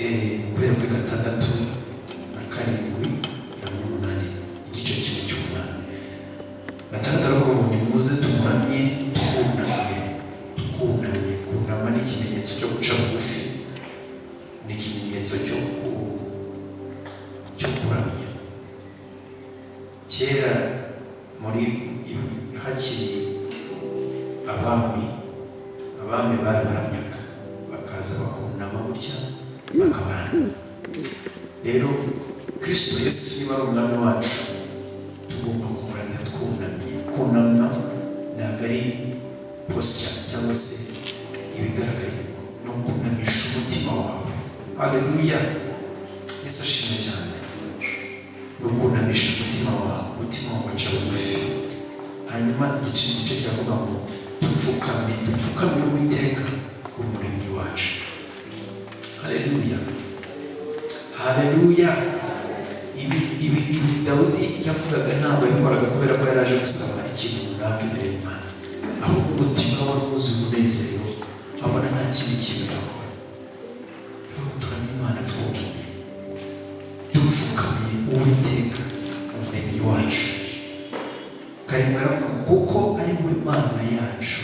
guhera kuri 6 na 7 ya 8 igice kimwe cy'umunani. Gatandatu aravuga ngo nimuze tumuramye twunamye. Kunama ni ikimenyetso cyo guca bugufi, ni ikimenyetso cyo kuramya. Kera muri hakiri abami barabaramyaga bakaza bakunama gutya bakabana. Rero Kristo Yesu niba ari umwami wacu, tugomba kuramya twunamye. Kunama ntabwo ari posture cyangwa se ibigaragaye, no kunamisha umutima wawe. Haleluya, Yesu ashimwe cyane. No kunamisha umutima wawe uca bugufi. Hanyuma igice cyavuga ngo dupfukamire Uwiteka umuremyi wacu. Haleluya. Ibi Dawudi yavugaga ntabwo yabikoraga kubera ko yaraje gusaba ikintu runaka imbere y'Imana, ahubwo umutima wari wuzuye umunezero, abona nta kindi kintu yakora. Turamye Imana twunamye, dupfukamiye Uwiteka umuremyi wacu. Karindwi aravuga kuko ari we Mana yacu.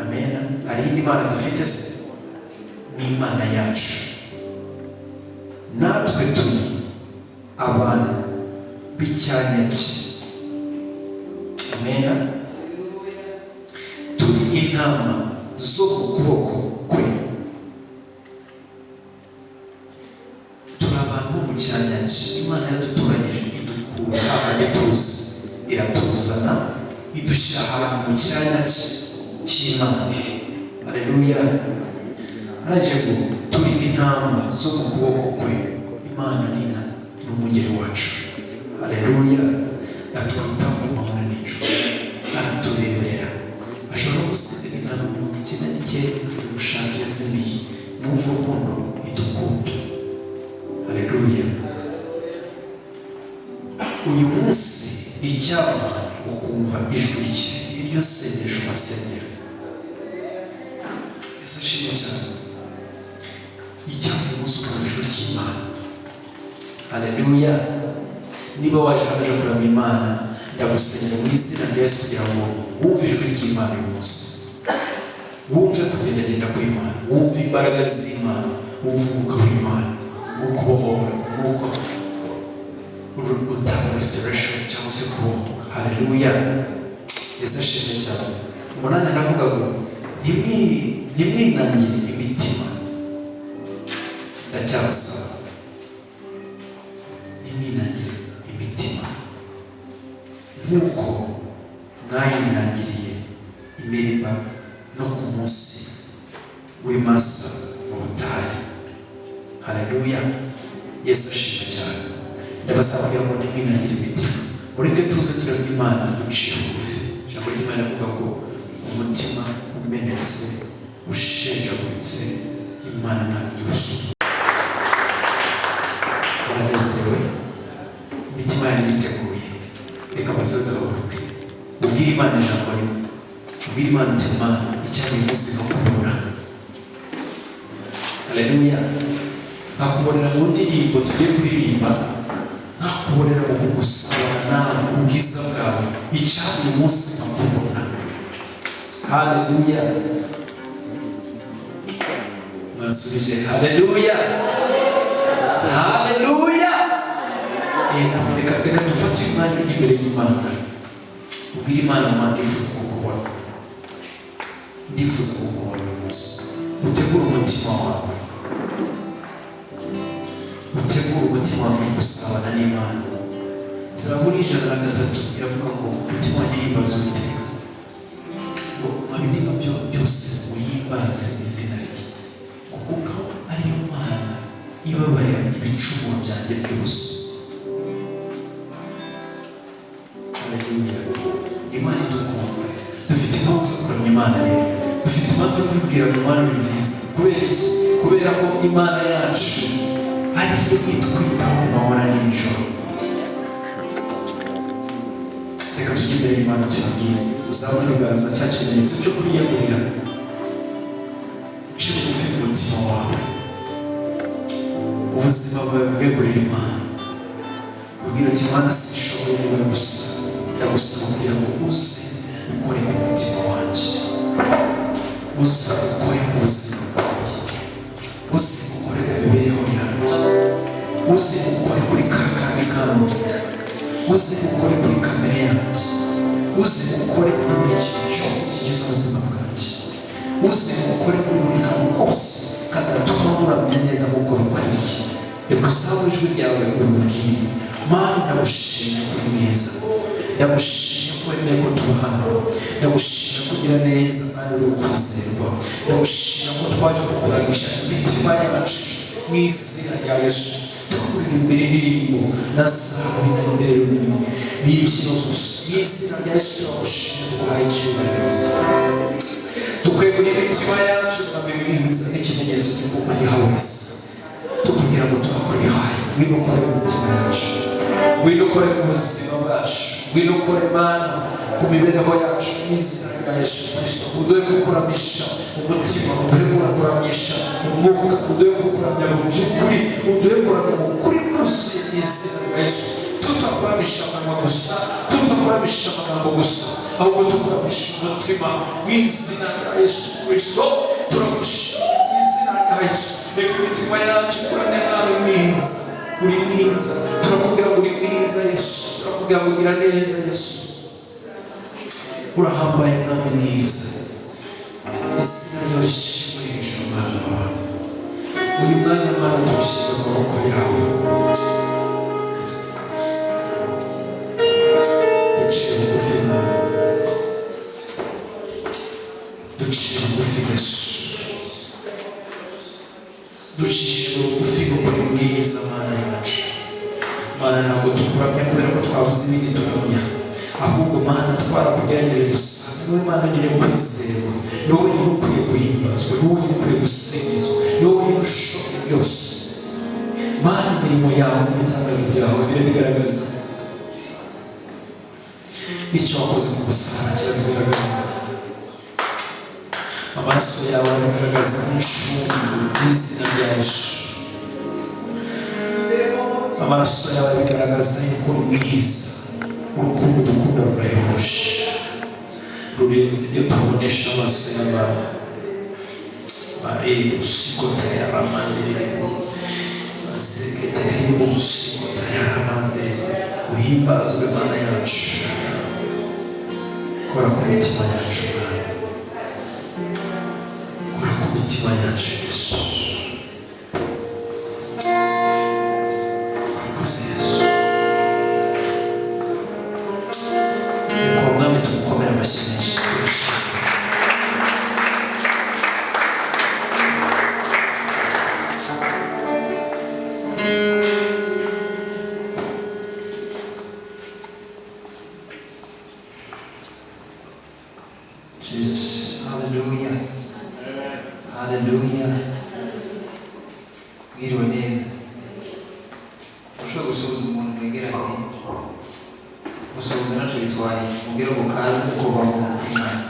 Amen. Ari indi Mana dufite se? Ni Imana yacu. Natwe turi abantu b'icyanya cye. Amen. Turi intama zo mu kuboko kwe. Turi abantu mu cyanya cye. Imana yadutoranyije idukura ahantu tuzi, iratuzana idushyira ahantu mu cyanya cye cy'Imana. Haleluya. Araje ngo turi intama zo mu kuboko kwe. Imana ni umugeni wacu. Haleluya. Atwitaho mu mahoro n'ijoro, aratureberera. Ashobora gusiga intama 99 gushaka yazimiye n'uvu rukundo idukunda. Haleluya. Uyu munsi icyaba ukumva ijwi rye, iryo sengesho basengera. Yesu ashimwe cyane. Icyaba umunsi ukumva ijwi ry'Imana. Haleluya. Niba waje hano kuramya Imana, ndagusengera mu izina rya Yesu kugira ngo wumve ijwi ry'Imana uyu munsi, wumve kugendagenda kw'Imana, wumve imbaraga z'Imana, wumve umwuka w'Imana wo kubohora, umwuka utanga restoration cyangwa se kubohoka. Haleluya. Yesu ashimwe cyane. Umunani aravuga ngo ntimwinangire imitima. Ndacyabasaba ntimwinangire imitima nk'uko mwayinangiriye imirima no ku munsi w'Imasa mu butayu. Haleluya. Yesu ashimwe cyane. Ndabasaba kugira ngo ntimwinangire imitima, mureke tuze turamye Imana duciye bugufi. Ijambo ry'Imana rivuga ngo umutima umenetse ushenjaguritse Imana ntabwo iwusuzuma. Baranezerewe, imitima yanyu iriteguye. Reka mbasabe tugaruke, ubwire Imana ijambo rimwe. Ubwire Imana uti Imana, icyaba uyu munsi nkakubona. Haleluya. Nkakubonera mu ndirimbo tugiye kuririmba, nkakubonera mu gusabana ubwiza bwawe. Icyaba uyu munsi nkakubona. Haleluya. Mwasubije haleluya. Haleluya. Reka dufate uyu mwanya ujya imbere y'Imana, ubwire Imana Imana ndifuza kukubona uyu munsi. Utegure umutima wawe, utegure umutima wawe gusabana n'Imana. Zaburi 103 iravuga ngo umutima wanjye himbaza Uwiteka, ngo mabindiba byose muyimbaze izina rye, kuko ariyo Mana ibabarira ibicumuro byanjye byose. Haleluya. Imana idukunda. Dufite impamvu zo kuramya Imana rero. Dufite impamvu yo kubibwira ngo Imana ni nziza. Kubera ko Imana yacu ariyo itwitaho mu mahoro n'ijoro. Reka tujye imbere y'Imana tuyibwire. Uzabona ibiganza cya kimenyetso cyo kwiyegurira. Uce bugufi mu mutima wawe. ubuzima bwawe bwegurira Imana. Ubwira uti Imana sinshoboye wowe gusa, ndagusaba kugira ngo uze ukore ku mutima wanjye, uze ukore ku buzima bwanjye, uze ukore ku mibereho yanjye, uze ukore kuri ka kandi kanjye, uze ukore kuri kamere yanjye, uze ukore kuri buri kintu cyose kigize ubuzima bwanjye, uze ukore kuri buri kantu kose kadatuma muramenya neza nk'uko bikwiriye. Reka usabe ijwi ryawe urubwire Mana, ndagushimye kuri mwiza, ndagushimye ko wemeye ko tuba hano, ndagushimye kugira neza kandi uri kwizerwa, ndagushimye ko twaje kukuragisha imitima yacu mu izina rya Yesu. Turirimbira indirimbo na zaburi na nimero n'imbyino zose mu izina rya Yesu. Turagushimye tuguhaye icyubahiro, tukwegura imitima yacu mwami mwiza n'ikimenyetso cy'ukuriha wese, tukubwira ngo turakurihaye. Ngwino ukore mu mitima yacu, ngwino ukore ku buzima bwacu, ngwino ukore Mana ku mibereho yacu mu izina rya Yesu Kristo. Uduhe kukuramisha umutima, uduhe kukuramisha umwuka, uduhe kukuramya mu by'ukuri, uduhe kuramya mu kuri kuzuye mu izina rya Yesu. Tutakuramisha amanwa gusa, tutakuramisha amagambo gusa, ahubwo tukuramisha umutima mu izina rya Yesu Kristo. Turagushima mu izina rya Yesu. Reka imitima yacu ikuramya nawe mwiza, uri mwiza. Turakubwira ngo uri mwiza Yesu, turakubwira ngo ugira neza Yesu, urahambaye mwami mwiza. Izina ryawe rishimwe hejuru Mana wawe. Uyu mwanya Mana tugushyize mu maboko yawe, duciye bugufi Mana, duciye bugufi Yesu, ducishijwe bugufi kuko uri mwiza Mana yacu. Mana, ntabwo tukuramya kubera ko twabuze ibindi turamya, ahubwo Mana twarakugerageje gusa. Niwe Mana nyine kwizerwa, ni wowe nyine ukwiye guhimbazwa, ni wowe nyine ukwiye gusingizwa, ni wowe nyine ushoboye byose. Mana, imirimo yawe n'ibitangaza byawe birabigaragaza, icyo wakoze ku musaraba kirabigaragaza, amaraso yawe arabigaragaza nk'ishungu mu izina rya Yesu. Amaraso yawe arabigaragaza yuko uri mwiza, urukundo dukunda rurahebuje, rurenze ibyo tubonesha amaso y'abantu. Marebe usikota ya ramandere, maseketerebo usikota ya ramandere. Uhimbazwe Mana yacu, kora ku mitima yacu Mana, kora ku mitima yacu Yesu. Urakoze Yesu. Kwa mwami tumukomere amashyi menshi. Jesus, hallelujah, hallelujah. Mwiriwe neza. Ushobora gusuhuza umuntu mwegeranye, gusuhuza ntacyo bitwaye, mubwire ngo kaze kuko baho Imana.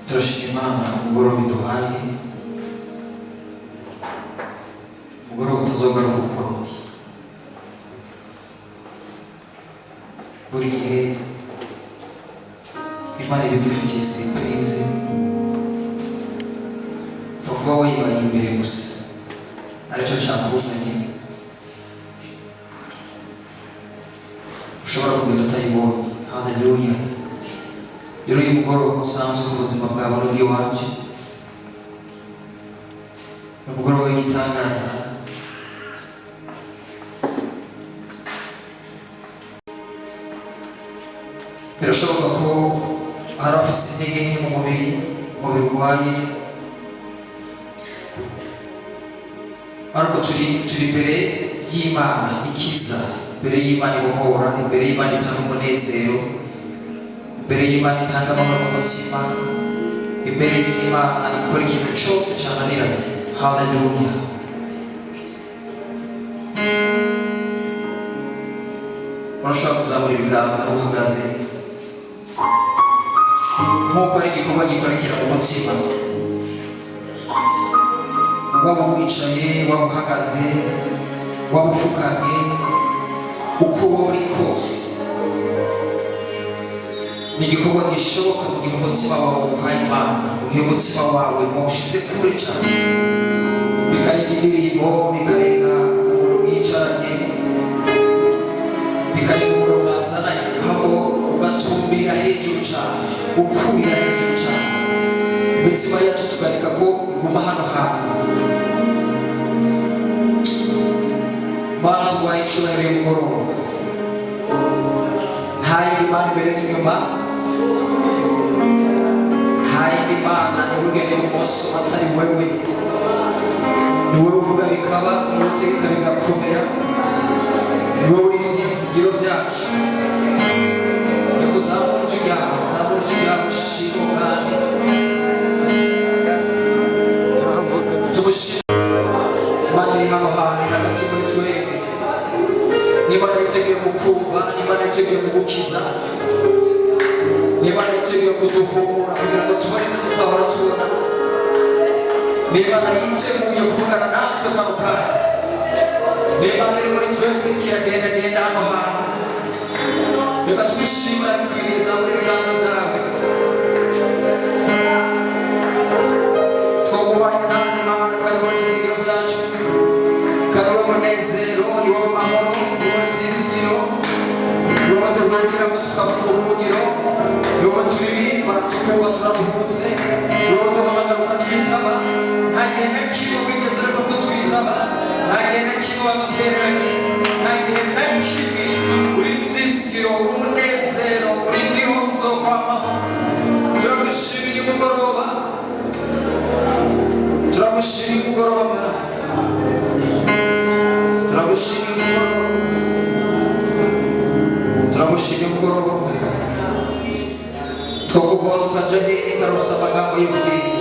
Turashima Imana umugoroba iduhaye, umugoroba utazogaruka ukundi. Buri gihe Imana ibidufitiye surprise, upfa kuba wayibaye imbere gusa, aricyo cyakuzanye. Ushobora kugenda utayibonye. Hallelujah. Rero uyu mugoroba usanzwe ku buzima bwawe n'ubw'iwacu, ni umugoroba w'igitangaza. Birashoboka ko hari abafite intege nke mu mubiri urwaye, ariko turi imbere y'Imana ikiza, imbere y'Imana ibohora, imbere y'Imana itanga umunezero, imbere y'Imana itanga amahoro mu mutima, imbere y'Imana ikora ikintu cyose cyananiranye. Hallelujah. ushobora kuzamura ibiganza uhagaze nk'uko ari igikorwa gikorera mu mutima, waba wicaye, waba uhagaze, waba upfukamye, uko wowe uri kose. Ni igikorwa gishoboka mu gihe umutima wawe uhaye Imana, uhe umutima wawe wawushyize kure cyane, bikarenga indirimbo, bikarenga umuntu mwicaranye, bikarenga umuntu mwazananye, ahubwo ugatumbira hejuru cyane, ukurira hejuru cyane. Imitima yacu tukareka ko iguma hano hantu. Mana tubaye icyubahiro y'umugoroba, nta yindi Mana imbere n'inyuma, nta yindi Mana iburyo n'ibumoso atari wewe. Ni wowe uvuga bikaba, ni wowe utegeka bigakomera, ni wowe uri ibyizigiro byacu. Reka uzamure ijwi ryawe, uzamure ijwi ryawe ushime Umwami, tumushime. Imana iri hano hantu hagati muri twebwe. Ni Imana yiteguye kukumva, ni Imana yiteguye kugukiza, ni Imana yiteguye kuduhumura kugira ngo tubone ibyo tutahora tubona. Ni Imana yiteguye kuvugana natwe kano kanya. Ni Imana iri muri twebwe ikiyagendagenda hano hantu. Reka tubishimira bikwiriye, zamura ibiganza byawe. Twaguhanye nawe Imana ko ari wowe byizigiro byacu, ko ari wowe munezero, ni wowe mahoro, ni wowe byizigiro, ni wowe duhungira ngo tukaba mu buhungiro, ni wowe turirimba tukumva turaruhutse, ni wowe duhamagara ukatwitaba. Nta gihe na kimwe wigeze ureka kutwitaba, nta gihe na kimwe wadutereranye, nta gihe na kimwe. Uri byizigiro, uri umunezero, uri ndiho uzokwamaho. Turagushimiye umugoroba, turagushimiye umugoroba, turagushimiye umugoroba, turagushimiye umugoroba. Twakuvaho tukaja hehe karusa amagambo y'ubugingo,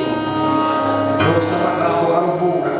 karusa amagambo aruhura.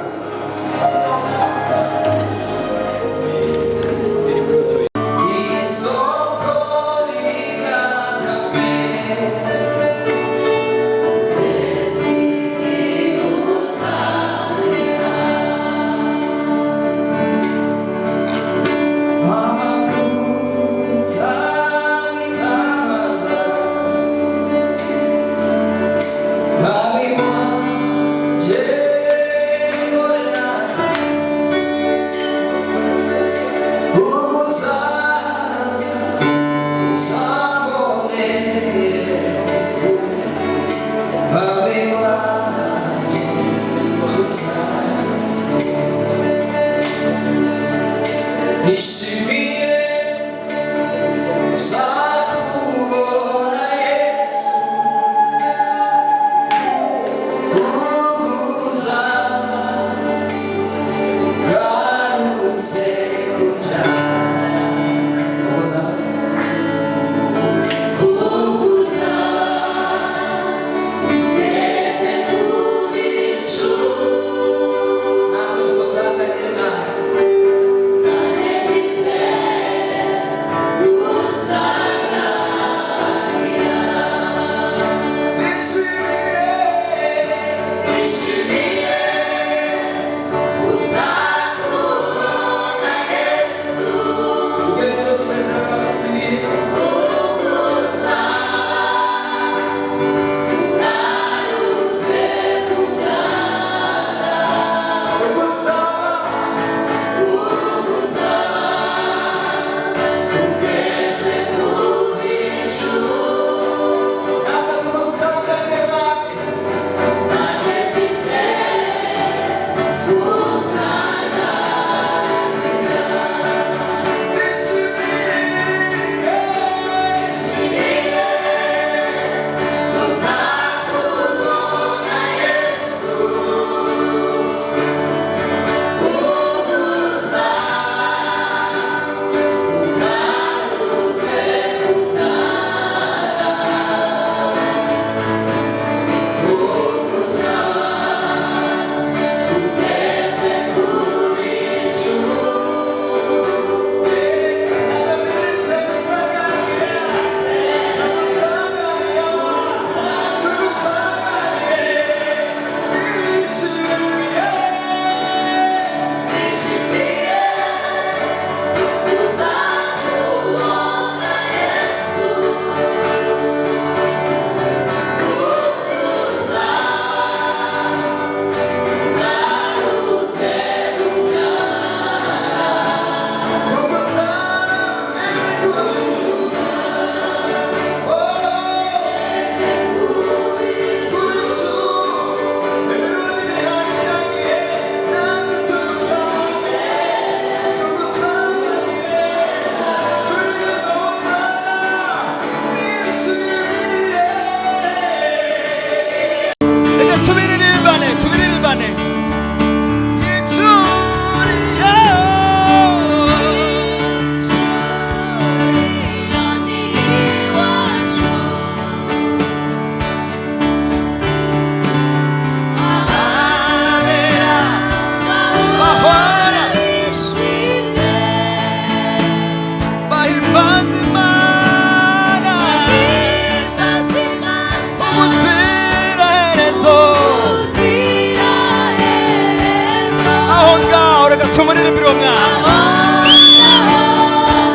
turirimbira uwo mwami.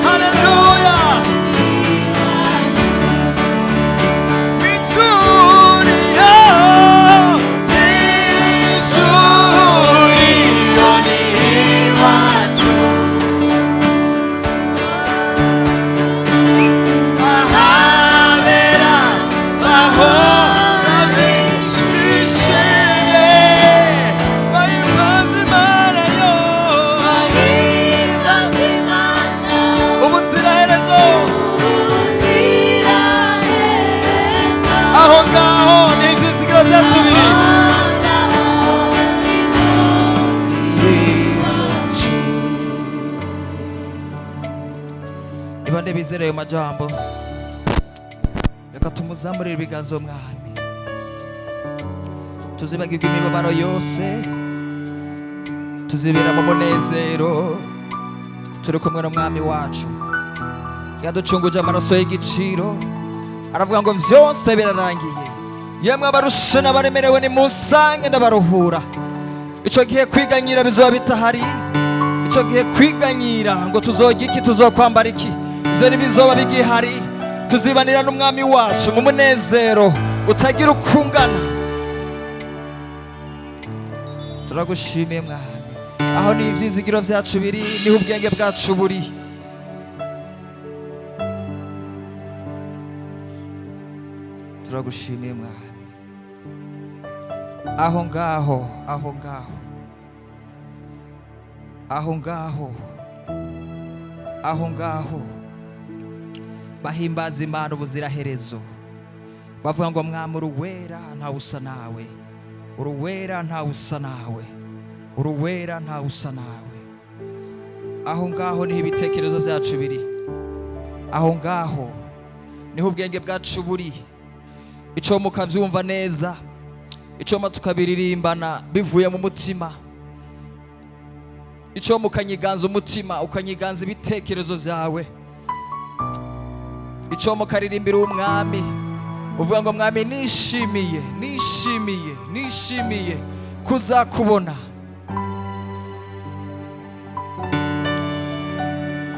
Haleluya. Ibande bizereye majambo, reka tumuzamurire ibiganza umwami, tuzibagirwe imibabaro yose, tuzibera mu munezero, turi kumwe n'umwami wacu yaducunguje amaraso y'igiciro. Aravuga ngo vyose birarangiye, yemwe abarushe n'abaremerewe nimusange ndabaruhura. Ico gihe kwiganyira bizoba bitahari, ico gihe kwiganyira ngo tuzorya iki, tuzokwambara iki, ivyo ntibizoba bigihari. Tuzibanira n'umwami wacu mu munezero utagira ukungana. Turagushimiye mwami, aho ni ivyizigiro vyacu biri, niho ubwenge bwacu buri. Turagushimiye mwami, aho ngaho aho ngaho aho ngaho aho ngaho bahimbaza Imana ubuziraherezo, bavuga ngo mwami uruwera ntawe usa nawe, uruwera ntawe usa nawe, uruwera ntawe usa nawe. Aho ngaho niho ibitekerezo vyacu biri, aho ngaho niho ubwenge bwacu buri. Ico mukavyumva neza, ico tukabiririmbana bivuye mu mutima, ico mukanyiganza umutima, ukanyiganza ibitekerezo vyawe, ico mukaririmbira umwami, uvuga ngo mwami nishimiye nishimiye nishimiye kuzakubona.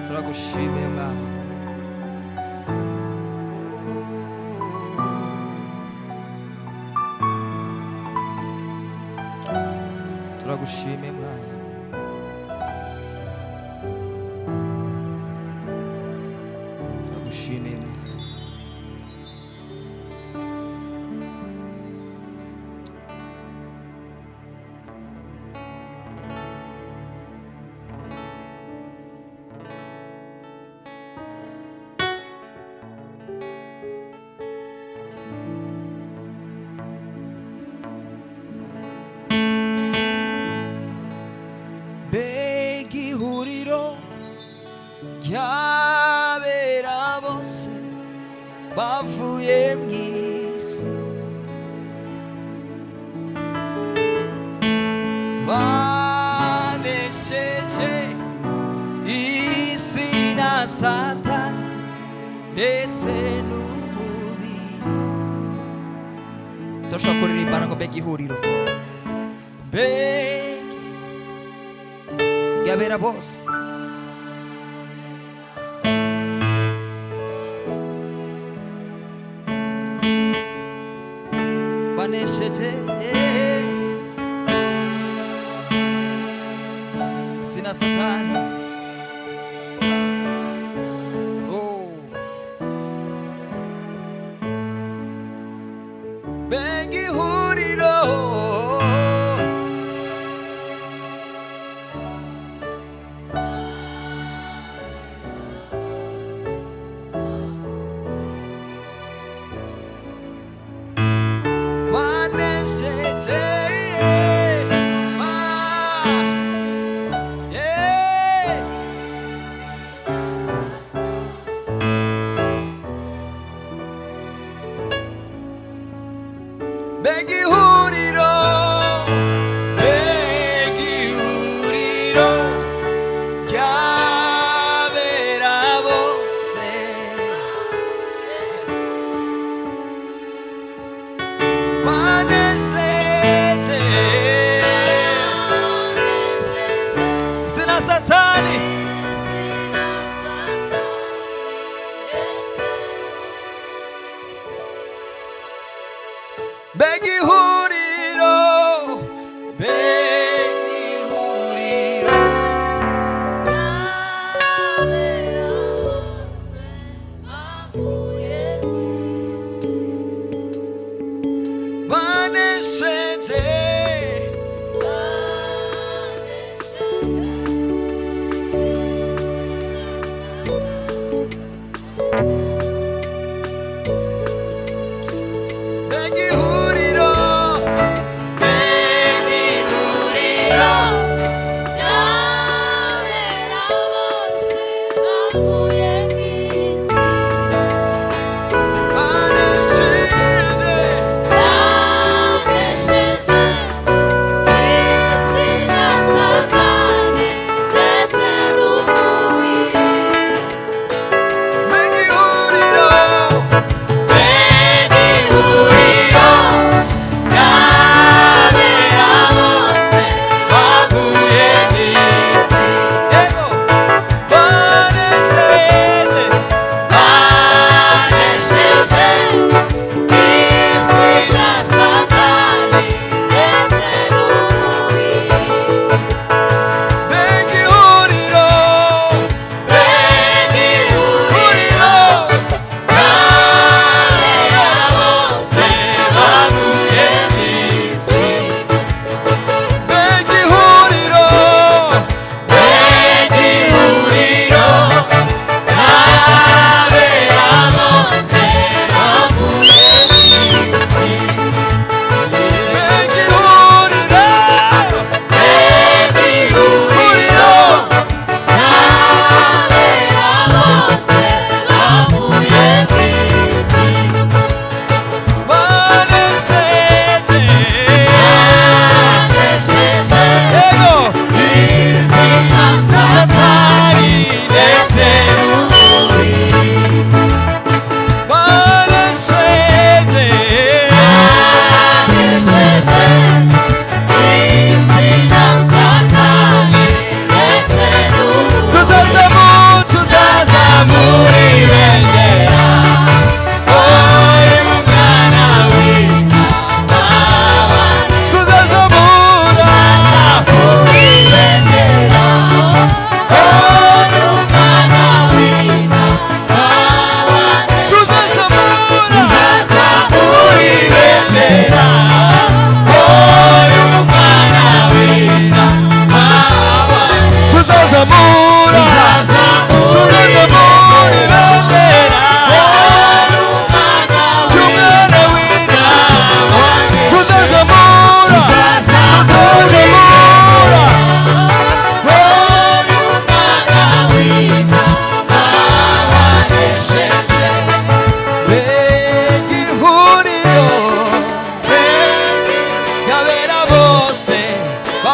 Turagushimiye mwami, turagushimiye mwami, turagushimiye mwami. Begihuriro ryabera bose bavuye mw'isi, banesheje isi na Satani ndetse n'umubiri. Turashobora kuririmbana ngo begihuriro, ryabera bose banesheje isi na Satani. Begihuriro banesheje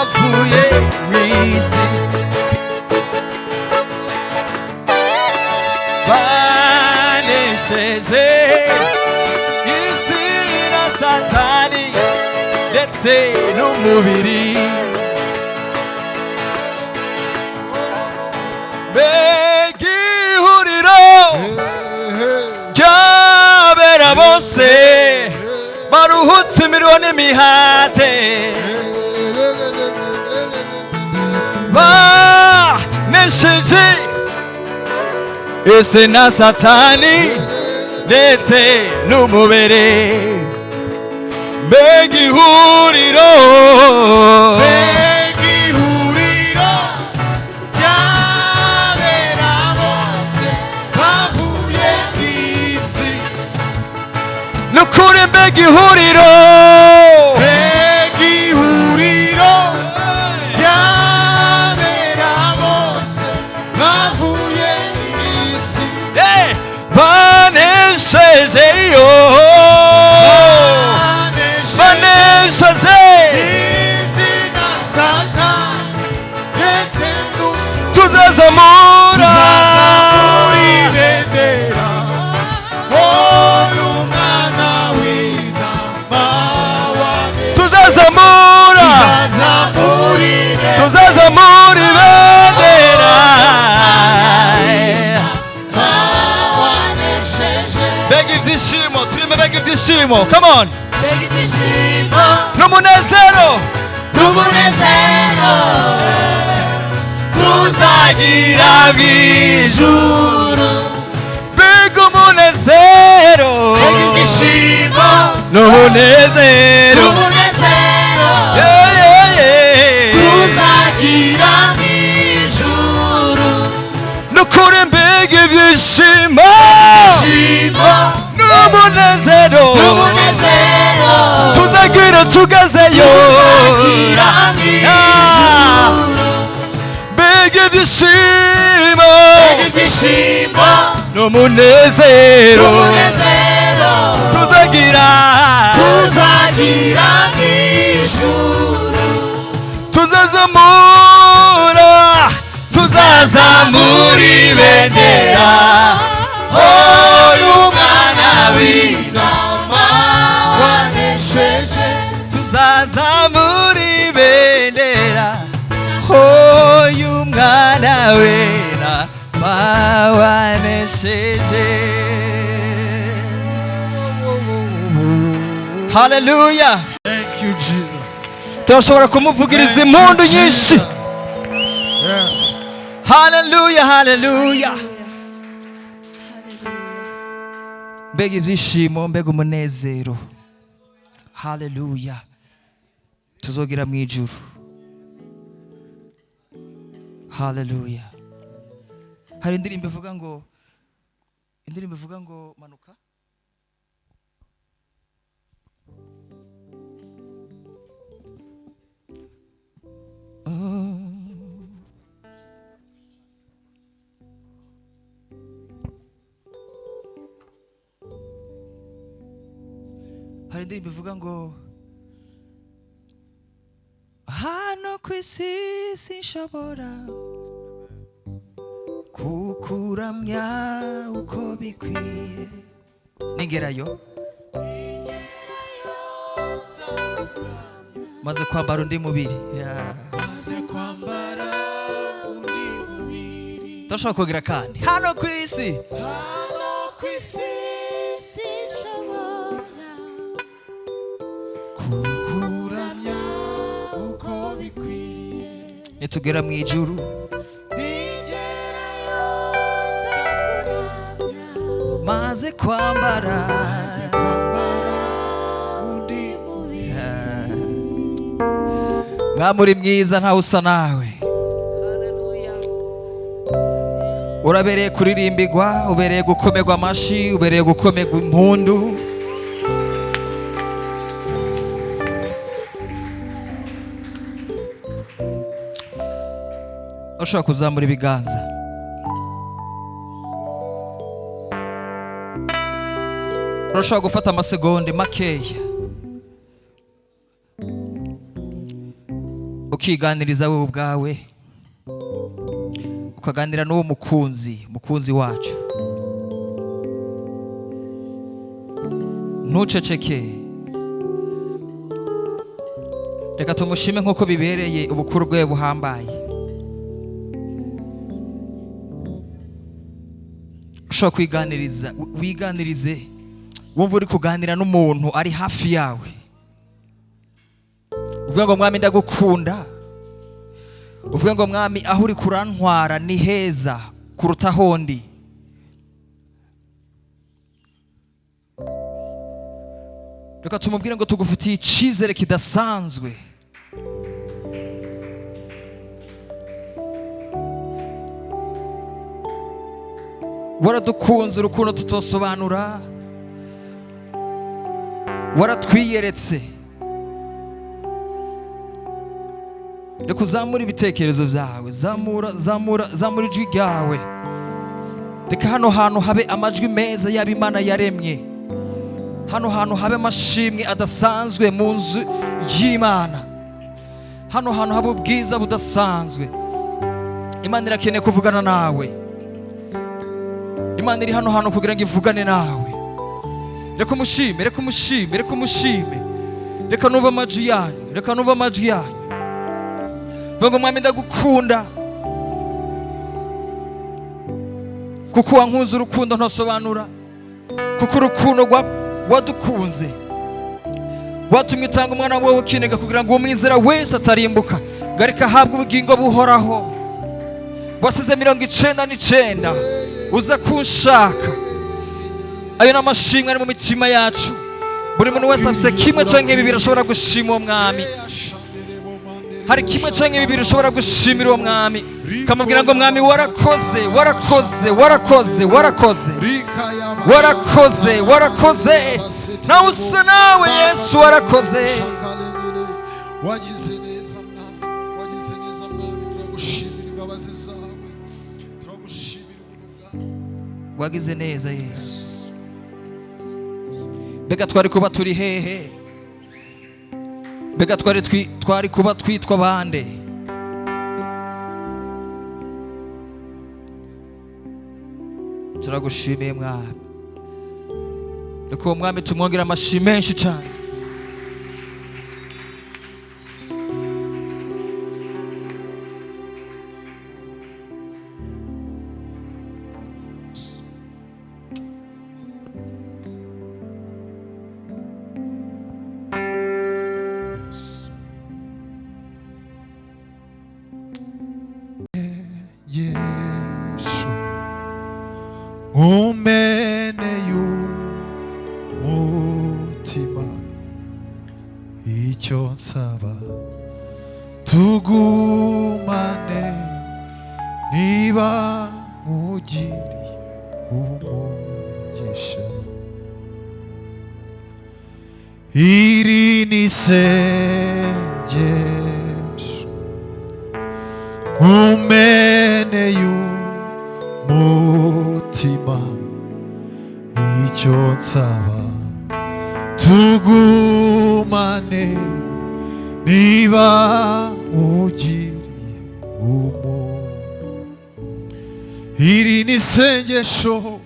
bavuye mw'isi banesheje isi na Satani ndetse n'umubiri mbega ihuriro ry'abera bose baruhutse imirimo n'imihate banesheje isi na Satani ndetse n'umubiri mbega ihuriro ry'abera bose bavuye mw'isi n'ukuri mbega ihuriro ry'abera bose bavuye mw'isi banesheje yo banesheje izina Satani ndetse tuzazamura ibendera umwana w'intama tuzazamura ibendera mbega ibyishimo turimo mbega ibyishimo come on n'umunezero tuzagira mw'ijuru mbega umunezero n'umunezero tuzagira mw'ijuru n'ukuri mbega ibyishimo n'umunezero tuzagira tugezeyo mbega ibyishimo n'umunezero tuzagira mw'ijuru tuzazamura ibendera y'umwana w'intama wanesheje tuzazamura ibendera y'umwana w'intama wanesheje hallelujah thank you Jesus turashobora kumuvugiriza impundu nyinshi yes hallelujah hallelujah mbega ibyishimo mbega umunezero hallelujah tuzogira mu ijuru hallelujah hari indirimbo ivuga ngo manuka hari indirimbo ivuga ngo hano ku isi sinshobora kukuramya uko bikwiye ningerayo maze kwambara undi mubiri turashobora kugira kandi hano ku isi sinshobora kukuramya uko bikwiye nitugera mu ijuru maze kwambara undi mubiri mwamuri mwiza ntawe usa nawe urabereye kuririmbirwa ubereye gukomerwa amashi ubereye gukomerwa impundu ushobora kuzamura ibiganza urashobora gufata amasegonde makeya ukiganiriza wowe ubwawe, ukaganira n'uwo mukunzi wacu. Ntuceceke, reka tumushime nk'uko bibereye ubukuru bwe buhambaye. Ushobora kwiganiriza, wiganirize wumva uri kuganira n'umuntu ari hafi yawe, uvuga ngo mwami ndagukunda, uvuga ngo mwami aho uri kurantwara ni heza kuruta hondi. Reka tumubwire ngo tugufitiye icyizere kidasanzwe. Waradukunze urukundo tutosobanura, waratwiyeretse. Reka uzamura ibitekerezo byawe, zamura ijwi ryawe. Reka hano hantu habe amajwi meza y'Imana yaremye. Hano hantu habe amashimwe adasanzwe mu nzu y'Imana. Hano hantu habe ubwiza budasanzwe. Imana irakeneye kuvugana nawe. Imana iri hano hantu kugira ngo ivugane nawe. Reka umushime, reka umushime, reka umushime. Reka numva amajwi yanyu, reka numva amajwi yanyu. Vuga ngo mwami ndagukunda, kuko wankunze urukundo ntosobanura, kuko urukundo wadukunze watumye utanga umwana wawe ukinega kugira ngo umwizera wese atarimbuka garika ahabwe ubugingo buhoraho. Wasize 99 uza kunshaka. Ayo n'amashimwe ari mu mitima yacu. Buri muntu wese afise kimwe canke bibiri ashobora gushima uwo mwami. Hari kimwe canke bibiri ushobora gushimira uwo mwami, kamubwira ngo mwami warakoze, warakoze, warakoze, warakoze, warakoze, warakoze. Nawe usa nawe Yesu warakoze. Wagize neza mwami, wagize neza mwami, turagushimira imbabazi zawe, turagushimira ubuntu bwawe. Wagize neza Yesu. Bega twari kuba turi hehe? Bega twari kuba twitwa bande? Turagushimiye mwami. Reka uwo mwami tumwongera amashyi menshi cyane. Yeshu umene y'umutima, icyo nsaba tugumane, niba nkugiriye umugisha. Iri ni isengesho umene y'umutima, icyo nsaba tugumane, niba nkugiriye iri ni isengesho,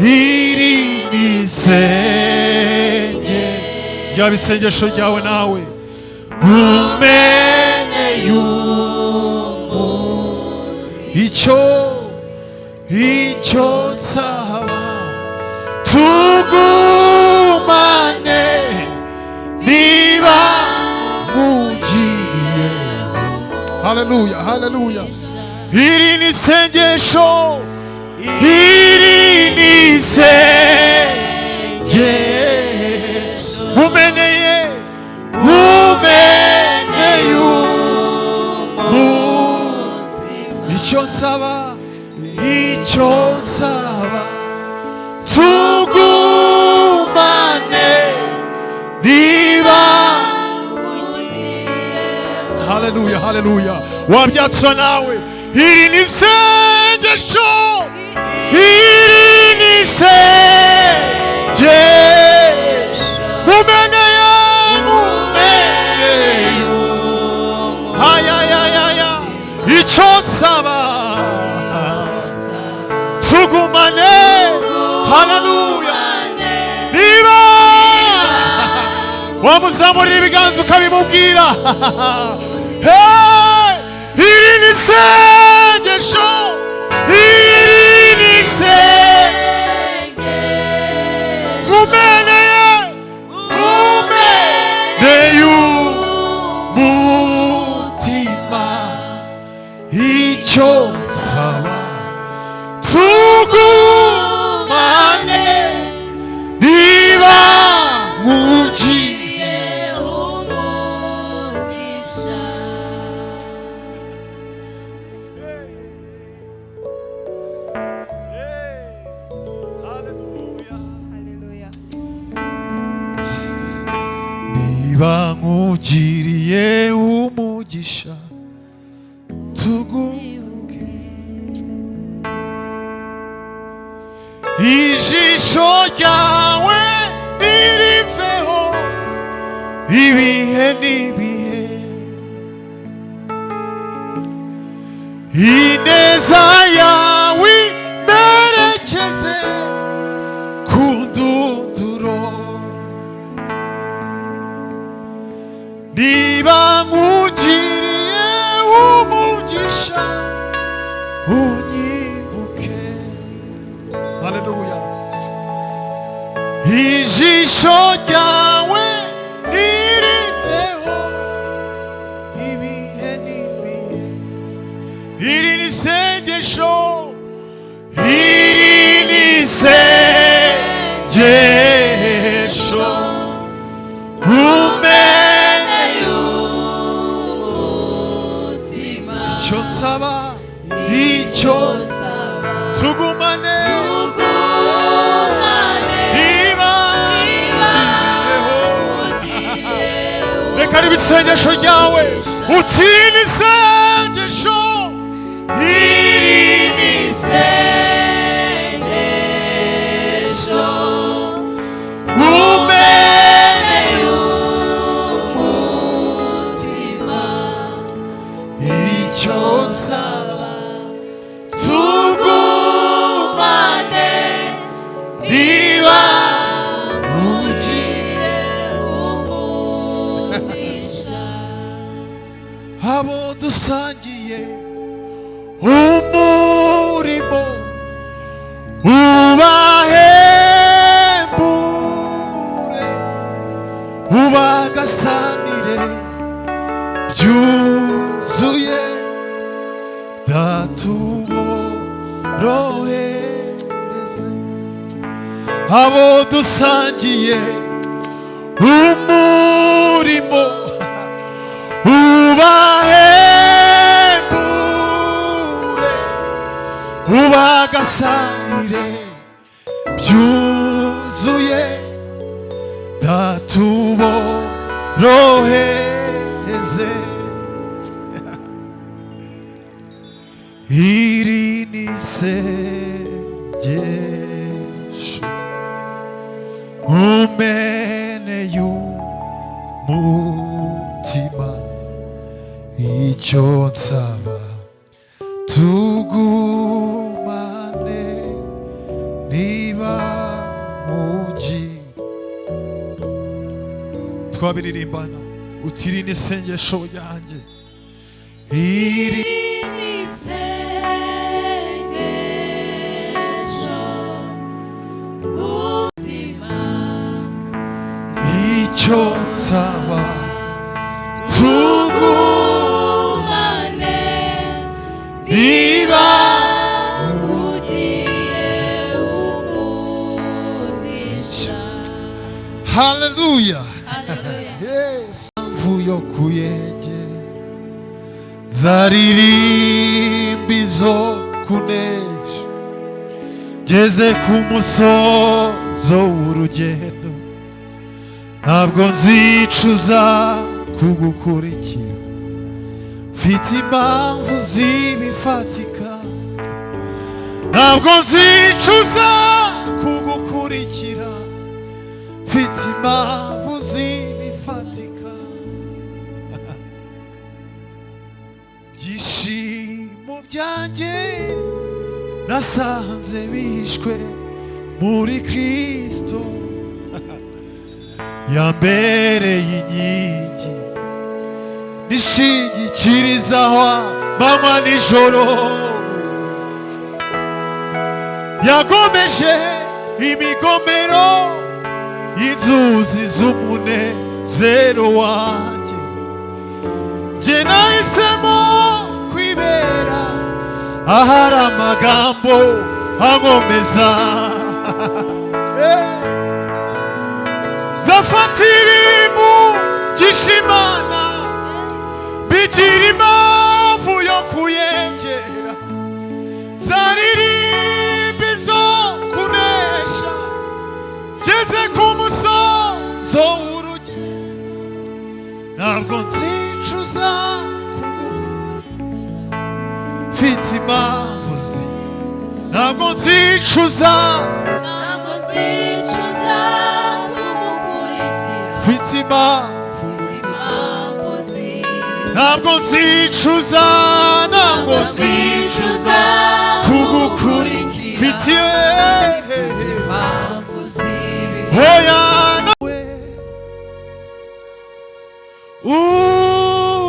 iri ni isengesho, ryaba isengesho ryawe nawe. Umene icyo nsaba tugumane, niba nkugiriye. Haleluya, haleluya. Iri ni isengesho, iri ni isengesho, umeneye icyo nsaba tugumane, niba. Haleluya, haleluya. Wabyatura nawe. Iri ni isengesho, iri ni isengesho, umeneye icyo nsaba tugumane. Haleluya. Niba wamuzamurira ibiganza ukabimubwira, iri ni isengesho, iri ni isengesho, umeneye umutima, icyo nsaba tugumane. Niba nkugiriye umugisha, niba nkugiriye umugisha tuguke, ijisho ryawe niriveho ibihe n'ibihe, ineza yawe imerekeze ku ndunduro. Niba nkugiriye umugisha unyibuke. Haleluya. Ijisho ryawe niriveho ibihe n'ibihe, iri ni isengesho, iri ni isengesho, umeneye umutima, icyo nsaba, icyo tugumane. Niba nkugiriyeho, reka ribe isengesho ryawe, utiri ni isengesho, iri ni isengesho, umeneye umutima, icyo nsaba tugumane. Niba nkugiriye umugisha, abo dusangiye umurimo ubahembure, ubagasanire byuzuye, datuborohereze. Abo dusangiye umurimo ubahembure, ubagasanire byuzuye, datuborohereze. Iri ni isengesho, umeneye umutima, icyo nsaba tugumane. Niba nkugiriye, twabiririmbana, utiri ni isengesho ryanjye, iri icyo nsaba tugumane. Niba nkugiriye umugisha. Haleluya. Yes. Mvuyo kuyegera, zaririmba izo kunesha, ngeze ku musozo w'urugendo, ntabwo nzicuza kugukurikira, mfite impamvu zibifatika, ntabwo nzicuza kugukurikira, mfite impamvu zibifatika. Byishimo byanjye nasanze bishwe muri Kristo yambereye inkingi nishingikirizaho manywa nijoro yagomeje imigomero y'inzuzi z'umunezero wanjye njye nahisemo kwibera ahari amagambo ankomeza zafata ibintu by'Imana bigira impamvu yo kuyegera zaririmba izo kunesha ngeze ku musozo w'urugi ntabwo nzicuza mfite impamvu ntabwo nzicuza mfite impamvu ntabwo nzicuza kugukurikira mfite impamvu hoya nawe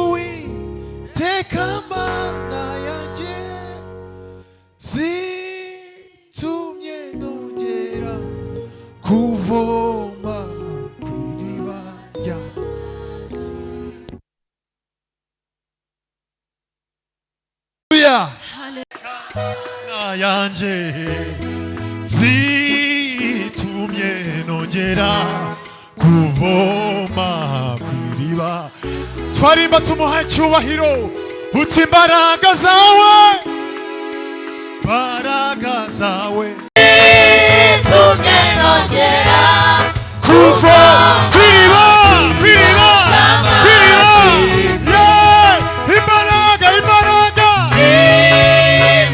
Uwiteka Mana yanjye zitumye nongera kuvoma kw'iriba yanjye zitumye nongera kuvoma kw'iriba twarimba tumuha icyubahiro uti imbaraga zawe zitumye nongera kuva kw'iriba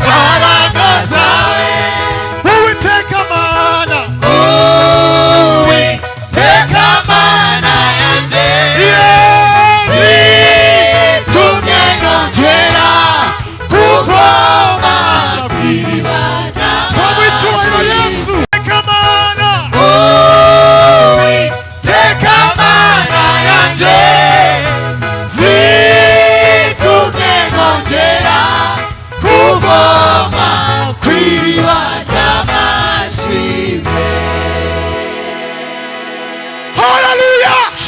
imbaraga zawe Uwiteka Mana yanjye zitumye nongera kuvoma kw'iriba twamwicyubahiro Yesu Uwiteka Mana yanjye zitumye nongera kuvoma kw'iriba ry'amashimwe.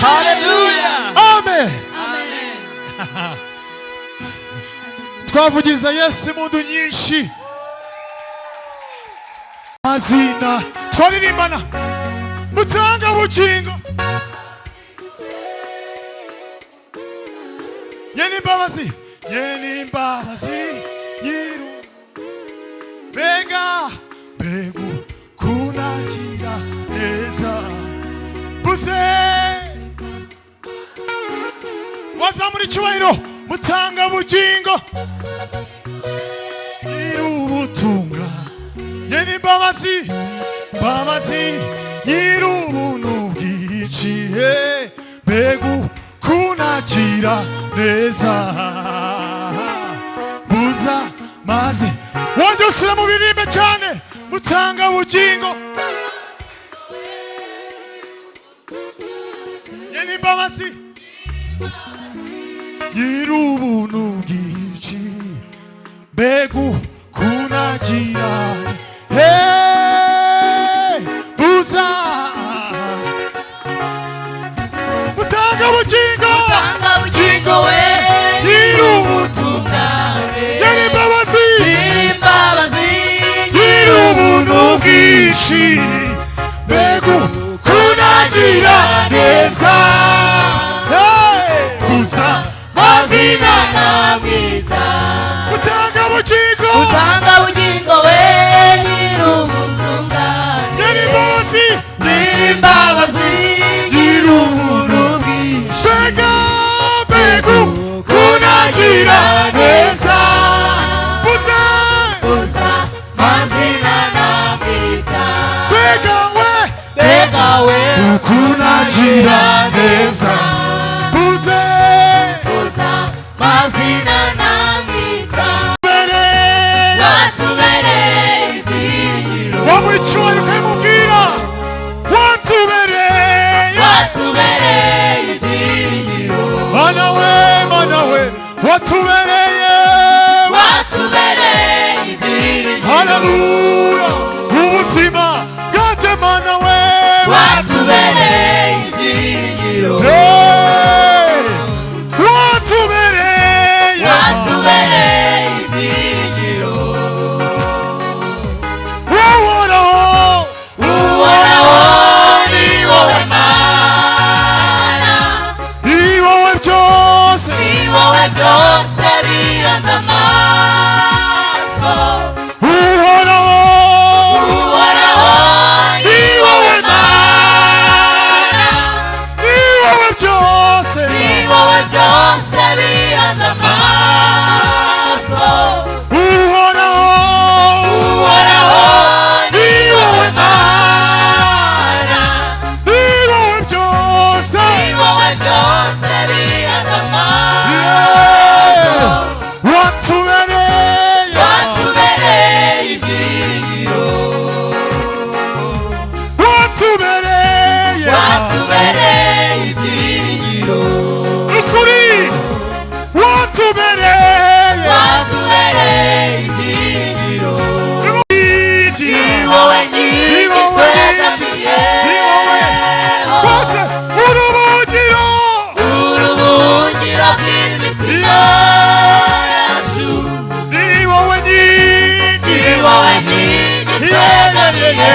Haleluya! Amen! Twavugiriza Yesu impundu nyinshi mazina twaririmbana mutanga bugingo Yenimbabazi nyiru begu kunagira neza buze wazamura icyubahiro mutanga bugingo nyirubutunga Yenimbabazi nyirubuntu bwiciye begu kunagira neza buza maze wongera usura mu birimbe cyane mutanga bugingo Yenimbabazi nyirubuntu bwinshi begu kunagira buza mutanga bugingo we nyirubutungane Yenimbabazi nyirubuntu bwinshi begu kunagira neza buza mazina namwita mutanga bugingo we nyir'ubutungane Yenimbabazi nyirubuntu bwinshi begu kunagira neza buza mazina namwita we kunagira neza buze mazina namwita mbere watubereye watubereye ibyiringiro haleluya ubuzima bwanjye mana we watubereye ibyiringiro Hey! watubereye watubereye ibyiringiro uhoraho uhoraho ni wowe mana ni wowe byose ni wowe byose biranze amaso uhoraho uhoraho ni wowe mana ni wowe byose ni wowe byose biranze amaso uhoraho uhoraho ni wowe mana ni wowe byose ni wowe byose biranze amaso watubereye watubereye ibyiringiro watubereye watubereye ibyiringiro ukuri watubereye watubereye ibyiringiro Igi. ni wowe nyiri Ni wowe twegamiye Ni wowe twese urubugiro uruhungiro rw'imitima yacu ni wowe nyigi ni wowe nyiri twegamiye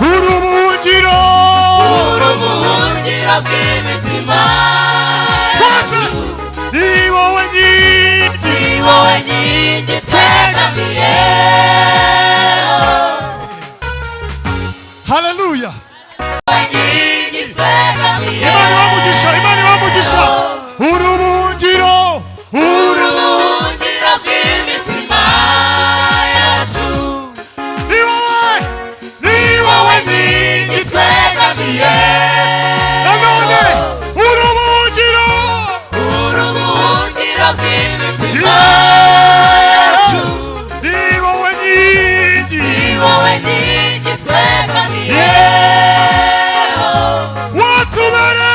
urubugiro uruhungiro rw'imitima twese yacu ni wowe nyigi ni wowe nyiri twegamiye haleluya nyiri twegamiye imana ibamugisha imana ibamugisha urubugiro uruhungiro rw'imitima yacu ni wowe wowe nyiri twegamiye nanone urubugiro uruhungiro rw'imitima yacu ni wowe nyigi ni wowe nyiri twegamiye watubereye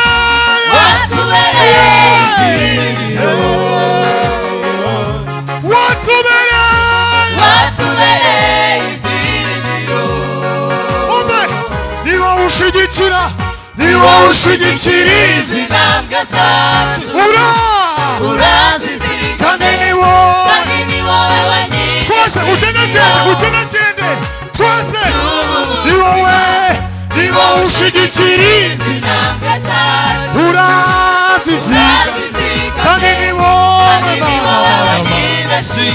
watubereye ibyiringiro watubereye watubereye ibyiringiro uze ni wowe ushigikira ni wowe ushigikira izi ntambwe zacu urazizirikane kandi ni wowe kandi ni wowe wenyine twese ukenagende twese ni wowe ushigikira izi ntambwe zacu uraziziga kandi ni wowe kandi ni wowe wenyine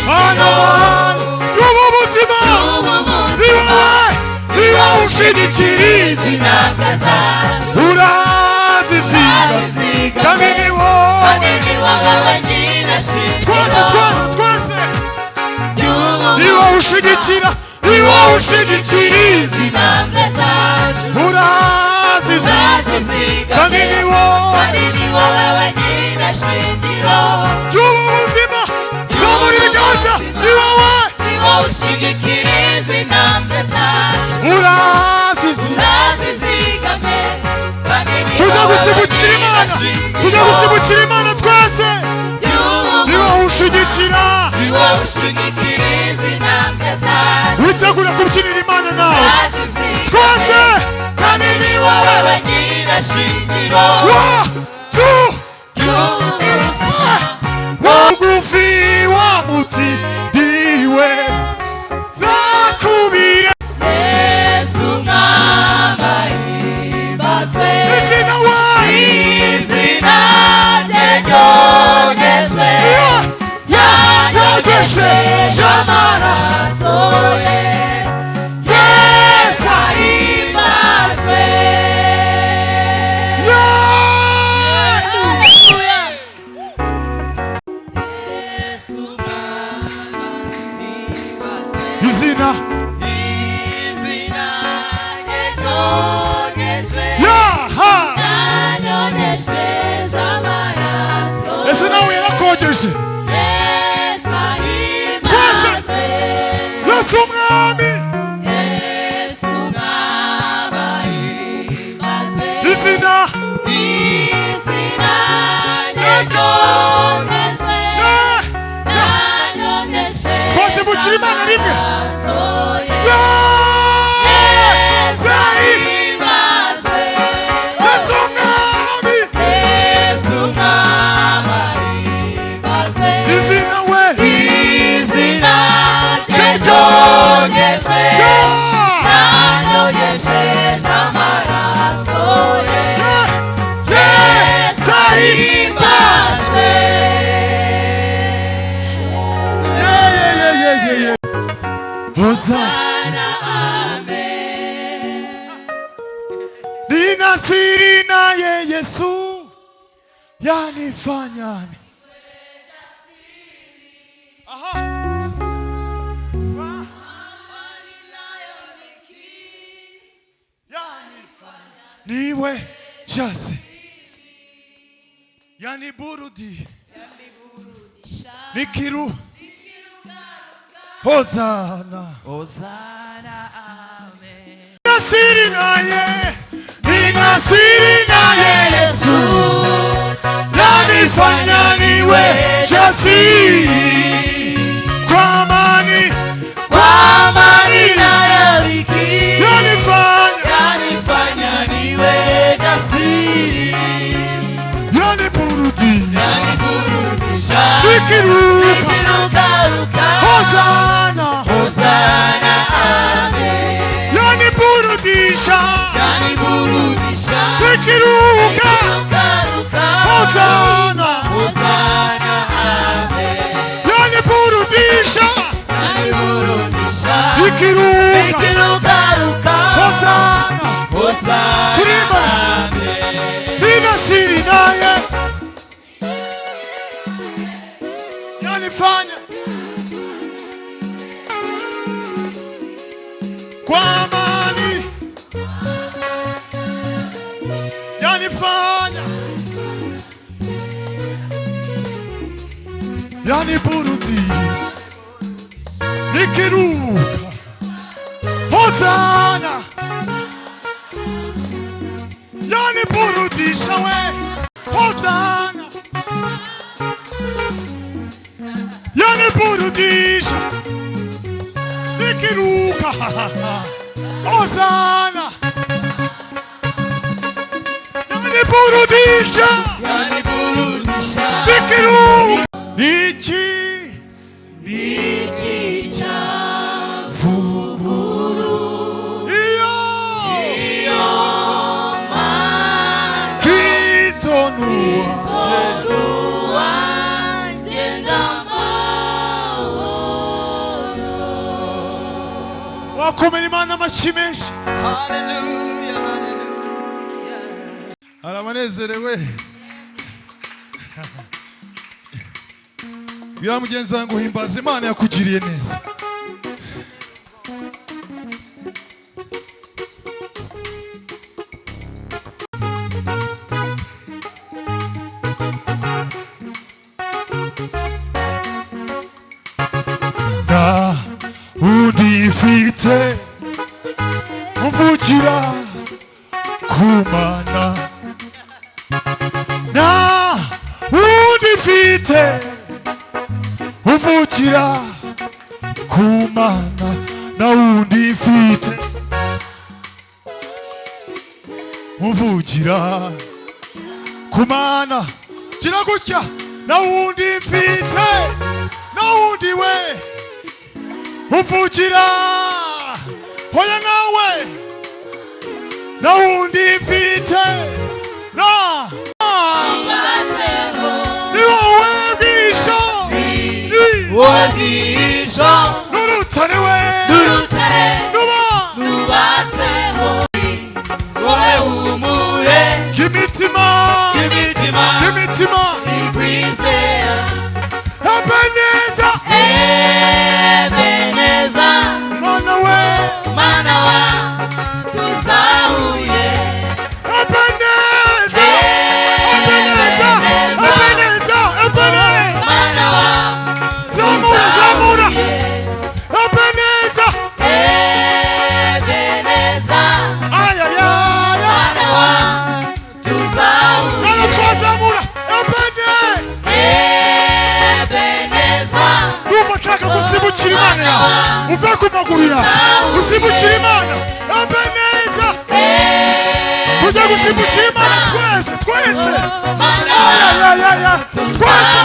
Mana mana y'ubu buzima ni wowe ushigikira izi ntambwe zacu uraziziga kandi ni wowe kandi ni wowe wenyine twese ni wowe ushigikira ni wowe ushigikira izi ntambwe zacu uraziziga kandi ni wowe kandi ni wowe wenyine shingiro y'ubu buzima zamura ibiganza ni wowe ni wowe ushigikira izi ntambwe zacu uraziziga urazizigame kandi ni tujya wowe gusimbukira wenyine imana shingiro tujya gusimbukira imana twese y'ubu ni wowe ushigikira ni wowe ushigikira izi ntambwe zacu witegura kubyinira imana nawe urazizigame twese kandi ni wowe wenyine shingiro watu wagufi wa muti diwe zakubire Yesu mwamba himbazwe izina wayi izina rye ryogejwe yagesheje amaraso amaraso ye Yesu ahimbazwe Haleluya. Yesu mwamba himbazwe izina izina rye ryogejwe yaha yanyonesheje amaraso ese nawe yarakogeje Yesu ahimbazwe Yesu umwami Yesu mwamba himbazwe izina izina rye ryogejwe ahimbazwe. Hosana, amen. nina siri naye Yesu yanifanya ni. Aha. Yanifanya niwe jasi, yani burudi, nikiru. Hosana, Hosana, amen. nina siri naye Yesu yanifanya niwe jasiri, kwa amani Nayolikiri yanifanya niwe jasiri, yaniburudisha, nikiruka. Hosana, Hosana, amen. yaniburudisha, nikiruka. Hosana, Hosana, amen. yaniburudisha, nikiruka. Hosana, tulimba, nina siri naye yanifanya kwa amani, yanifanya yaniburudi, nikiruka. Hosana, yaniburudisha we. Hosana, yaniburudisha, nikiruka. Hosana, yaniburudisha, nikiruka. Niki vuguru iyo Kristo nuwanje. Wakomera Imana amashyi menshi. Hallelujah, hallelujah. Arabanezerewe. Bwira mugenzi wangu himbaza Imana yakugiriye neza. Na udifite mvugira kumana, na udifite mvugira kumana, na udifite mvugira kumana. Gira gutya, na udifite, na undi we uvugira. Hoya nawe, na undi mfite, na ni wowe bwisho, n'urutare we, nubatseho wowe humure imitima igwizera. Ebeneza, mana we, tuzahuye. Ebeneza, zamura, Ebeneza, ayayaya, nana twazamura, ndumva nshaka gusimbukira Imana yawe, uve ku maguru yawe, usimbukira Imana. Ebeneza, tujya gusimbukira Imana twese, ayayaya, twese.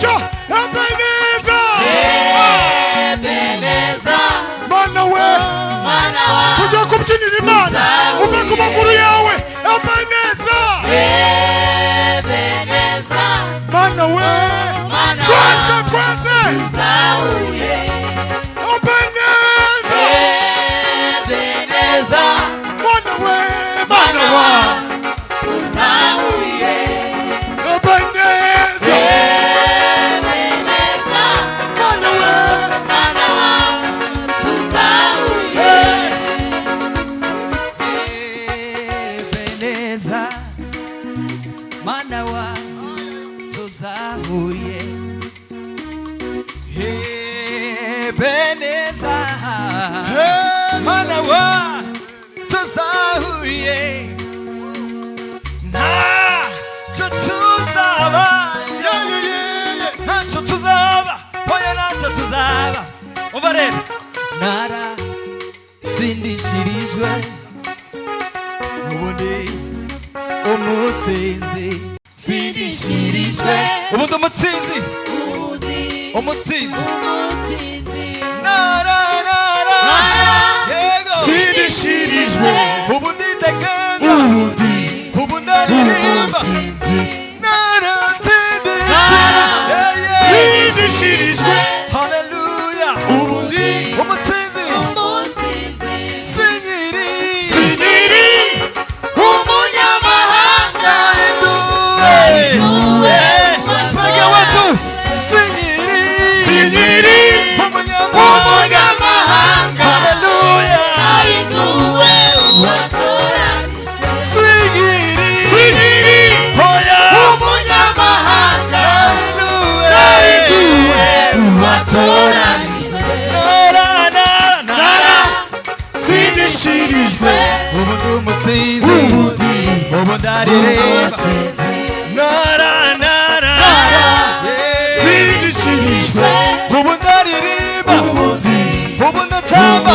gutya Ebeneza Ebeneza mana we tujya kubyinira Imana uve ku maguru yawe Ebeneza Ebeneza mana we twese tuzahuye Ebeneza Ebeneza mana we tuzahuye Ebeneza Ebeneza mana we tuzahuye Ebeneza mana wa tuzahuye Ebeneza mana wa tuzahuye ntacyo tuzaba ntacyo tuzaba oya ntacyo tuzaba umva rero naratsindishirijwe ubundi umutsinzi tsindishirijwe ubundi umutsinzi umutsinzi yego tsindishirijwe ubundi ndagenda ubundi aririmba tsindishirijwe haleluya ubundi umutsinzi sinyiri umunyamahanga nahinduwe twege wetu sinyiri umunyamahanga haleluya sinyiri hoya umunyamahanga nahinduwe watoranijwe tsindishirijwe ubundi umutsinzi ubundi aririmba tsindishirijwe ubundi aririmba ubundi atamba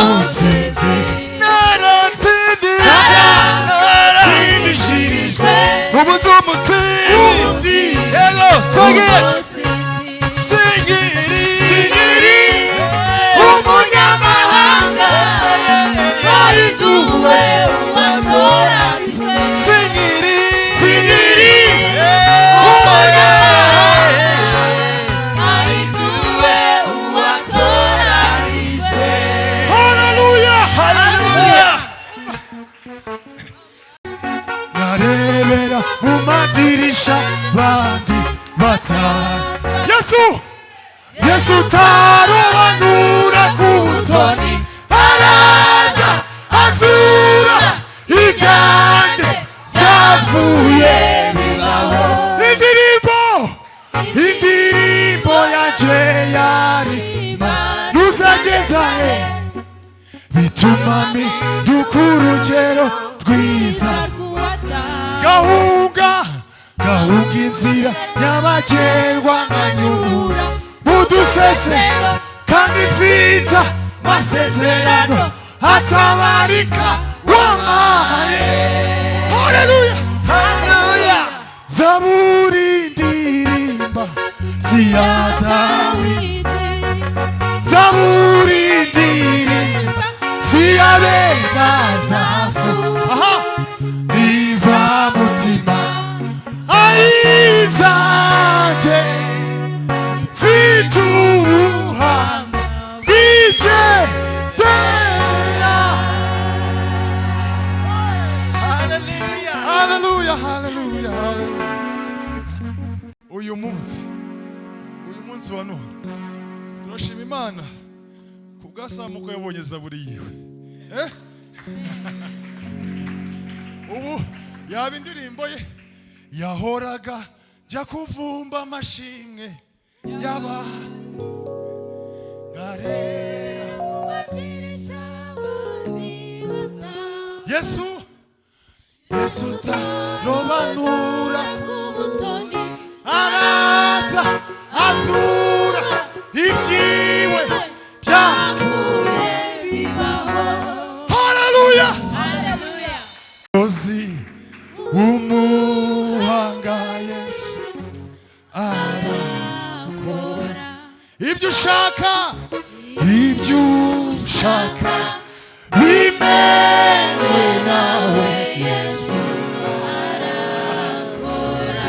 tsindishirijwe ubundi umutsinzi yego twagiye sinyiri umunyamahanga sinyiri haleluya narebera mu madirisha bandi batanu Yesu tarobanura ku butoni araza azura ibyanjye byapfuye indirimbo yanjye yarima ntuzageza he bituma mpinduka urugero rwiza gahunga inzira nyabagendwa nkanyura mu dusesero kandi mfite amasezerano atabarika wamaye haleluya zaburi ndirimba siya Dawidi zaburi ndirimba siya benazafu biva mutima ayizanje mfite ubuhamya bw'icyendera haleluya uyu munsi wa none turashima Imana ku bw'asamuko yabonye zaburi yiwe ubu yaba indirimbo ye yahoraga jya kuvumba amashimwe yaba nkarebera mu madirisha Yesu tarobanura ku butoni araza azura ibyiwe byapfuye bibaho haleluya ozi umuhanga Yesu arakomeye ushaka bimewe nawe Yesu arakora.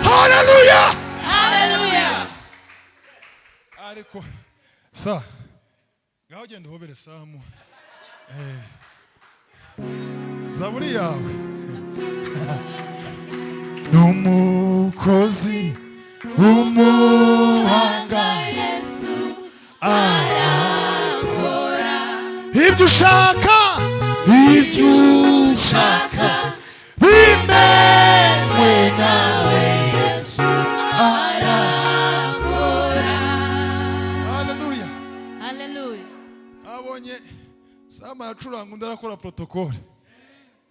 Haleluya. Ariko sa ngaho genda uhobere Samu zaburi yawe n'umukozi umuhanga Yesu arakora ibyo ushaka bimewe nawe Yesu arakora. Haleluya. Abonye Sama yacuranga undi arakora protokole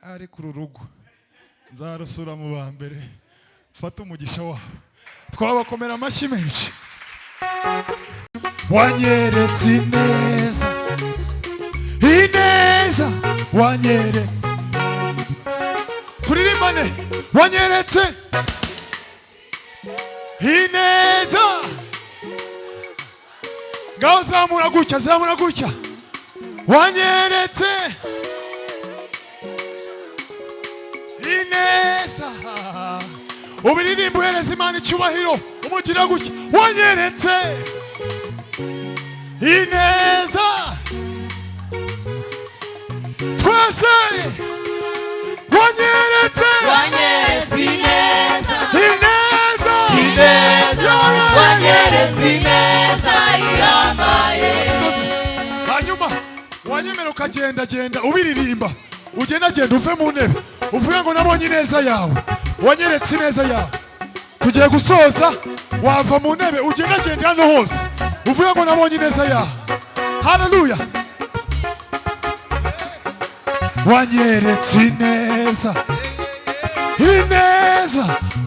ari ku rugo nzarusura mu ba mbere fata umugisha wawe twabakomera amashyi menshi. Wanyeretse ineza wanyeretse turirimbane wanyeretse ineza ngaho zamura gutya wanyeretse ineza ubiririmba uhereza Imana icyubahiro umugira gutya wanyeretse ineza twese wanyeretse ineza wanyeretse ineza iyambaye. Hanyuma wanyemera ukagenda ubiririmba ugenda uve mu ntebe uvuga ngo nabonye ineza yawe wanyeretse ineza yawe. Tugiye gusoza wava mu ntebe ugenda hano hose uvuga ngo nabonye ineza yawe. Haleluya. Wanyeretse ineza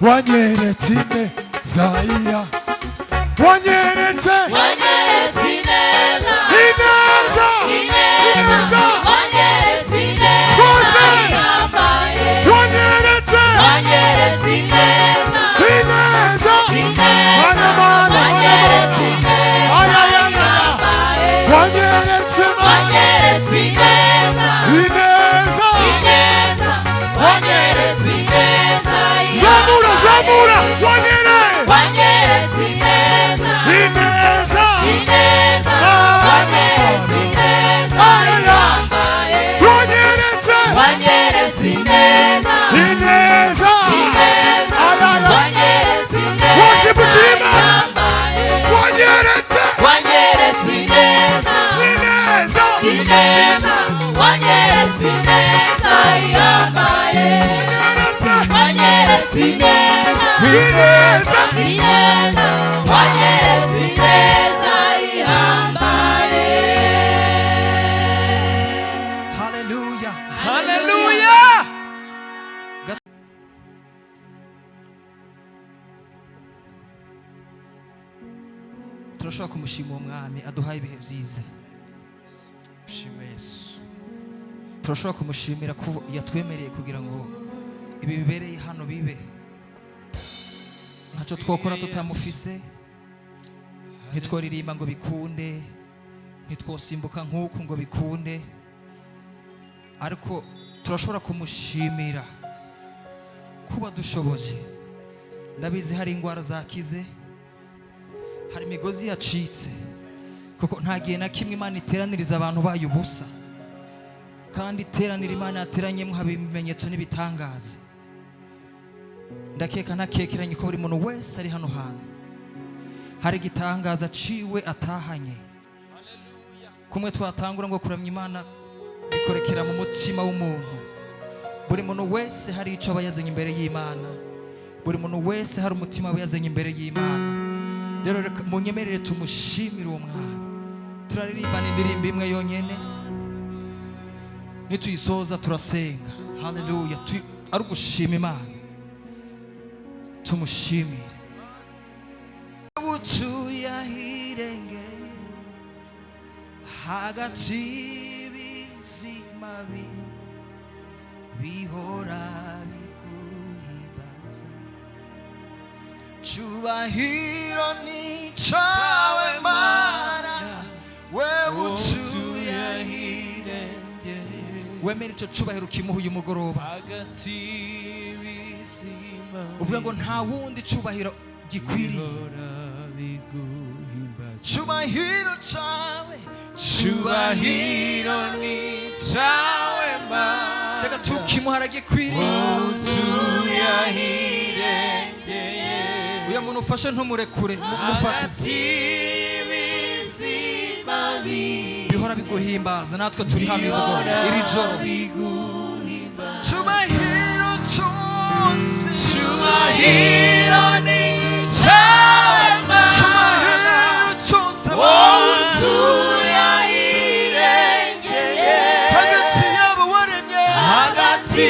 wanyeretse ineza iya wanyeretse ineza twese wanyeretse ineza mana wanyeretse zamura wanyeretse ineza Haleluya. Turashaka kumushima umwami aduhaye ibihe byiza. Shima Yesu. Turashaka kumushimira ko yatwemereye kugira ngo ibi bibereye hano bibe. Ntacyo twakora tutamufise. Ntitworirimba ngo bikunde. Ntitwosimbuka nk'uku ngo bikunde. Ariko turashobora kumushimira kuba dushoboje. Ndabizi hari ingwara zakize. Hari imigozi yacitse. Kuko nta gihe na kimwe Imana iteraniriza abantu bayo ubusa. Kandi iteranira Imana yateranyemo haba ibimenyetso n'ibitangaza. Ndakeka nakekeranye ko buri muntu wese ari hano hantu hari igitangaza ciwe atahanye. Kumwe twatangura ngo kuramya Imana bikorekera mu mutima w'umuntu. Buri muntu wese hari ico abayazanye imbere y'Imana. Buri muntu wese hari umutima abayazanye imbere y'Imana. Rero munyemerere tumushimire uwo mwana. Turaririmbana indirimbo imwe yonyene. Nituyisoza turasenga. Haleluya. Ari ugushima Imana. Tumushimire. Utuya hirenge hagati bizima bihora bikuhimbaza. Cyubahiro ni cyawe Mana. wemera icyo cyubahiro kimuha uyu mugoroba uvuga ngo nta wundi cyubahiro gikwiriye cyubahiro cyawe cyubahiro ni cyawe Mana reka tukimuhara gikwiriye uyu muntu ufashe ntumurekure mufate bihora biguhimbaza natwe turi hano iri joro cyubahiro cyose cyubahiro ni cyawe Mana cyubahiro cyose tuyahirengeye hagati yabo waremye hagati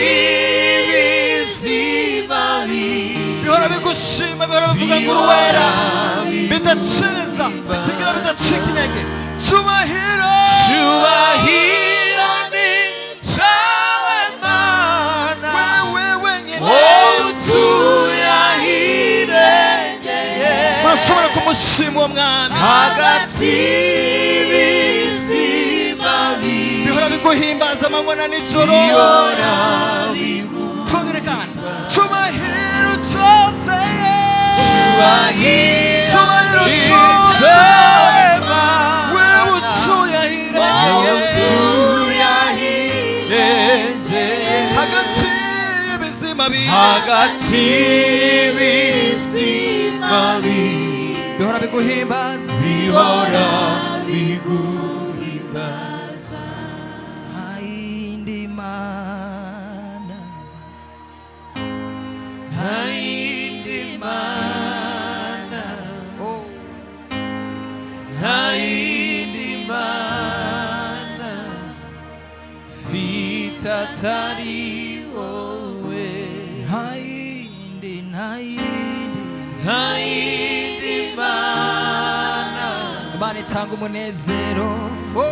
y'ibizima bihora bigushima bihora bivuga ngo uruwera bidacereza bitigira bidacika intege cyubahiro ni cyawe Mana wewe wenyine tuyahirengeye murashobora kumushima uwo mwami hagati y'ibizima bihora biguhimbaza amanywa na nijoro tongere kandi cyubahiro cyose cyubahiro cyose wewe tuyahirengeye hagati y'ibizima bihora biguhimbaza hayindi mana Tatari owe hayindi mana Imana itanga umunezero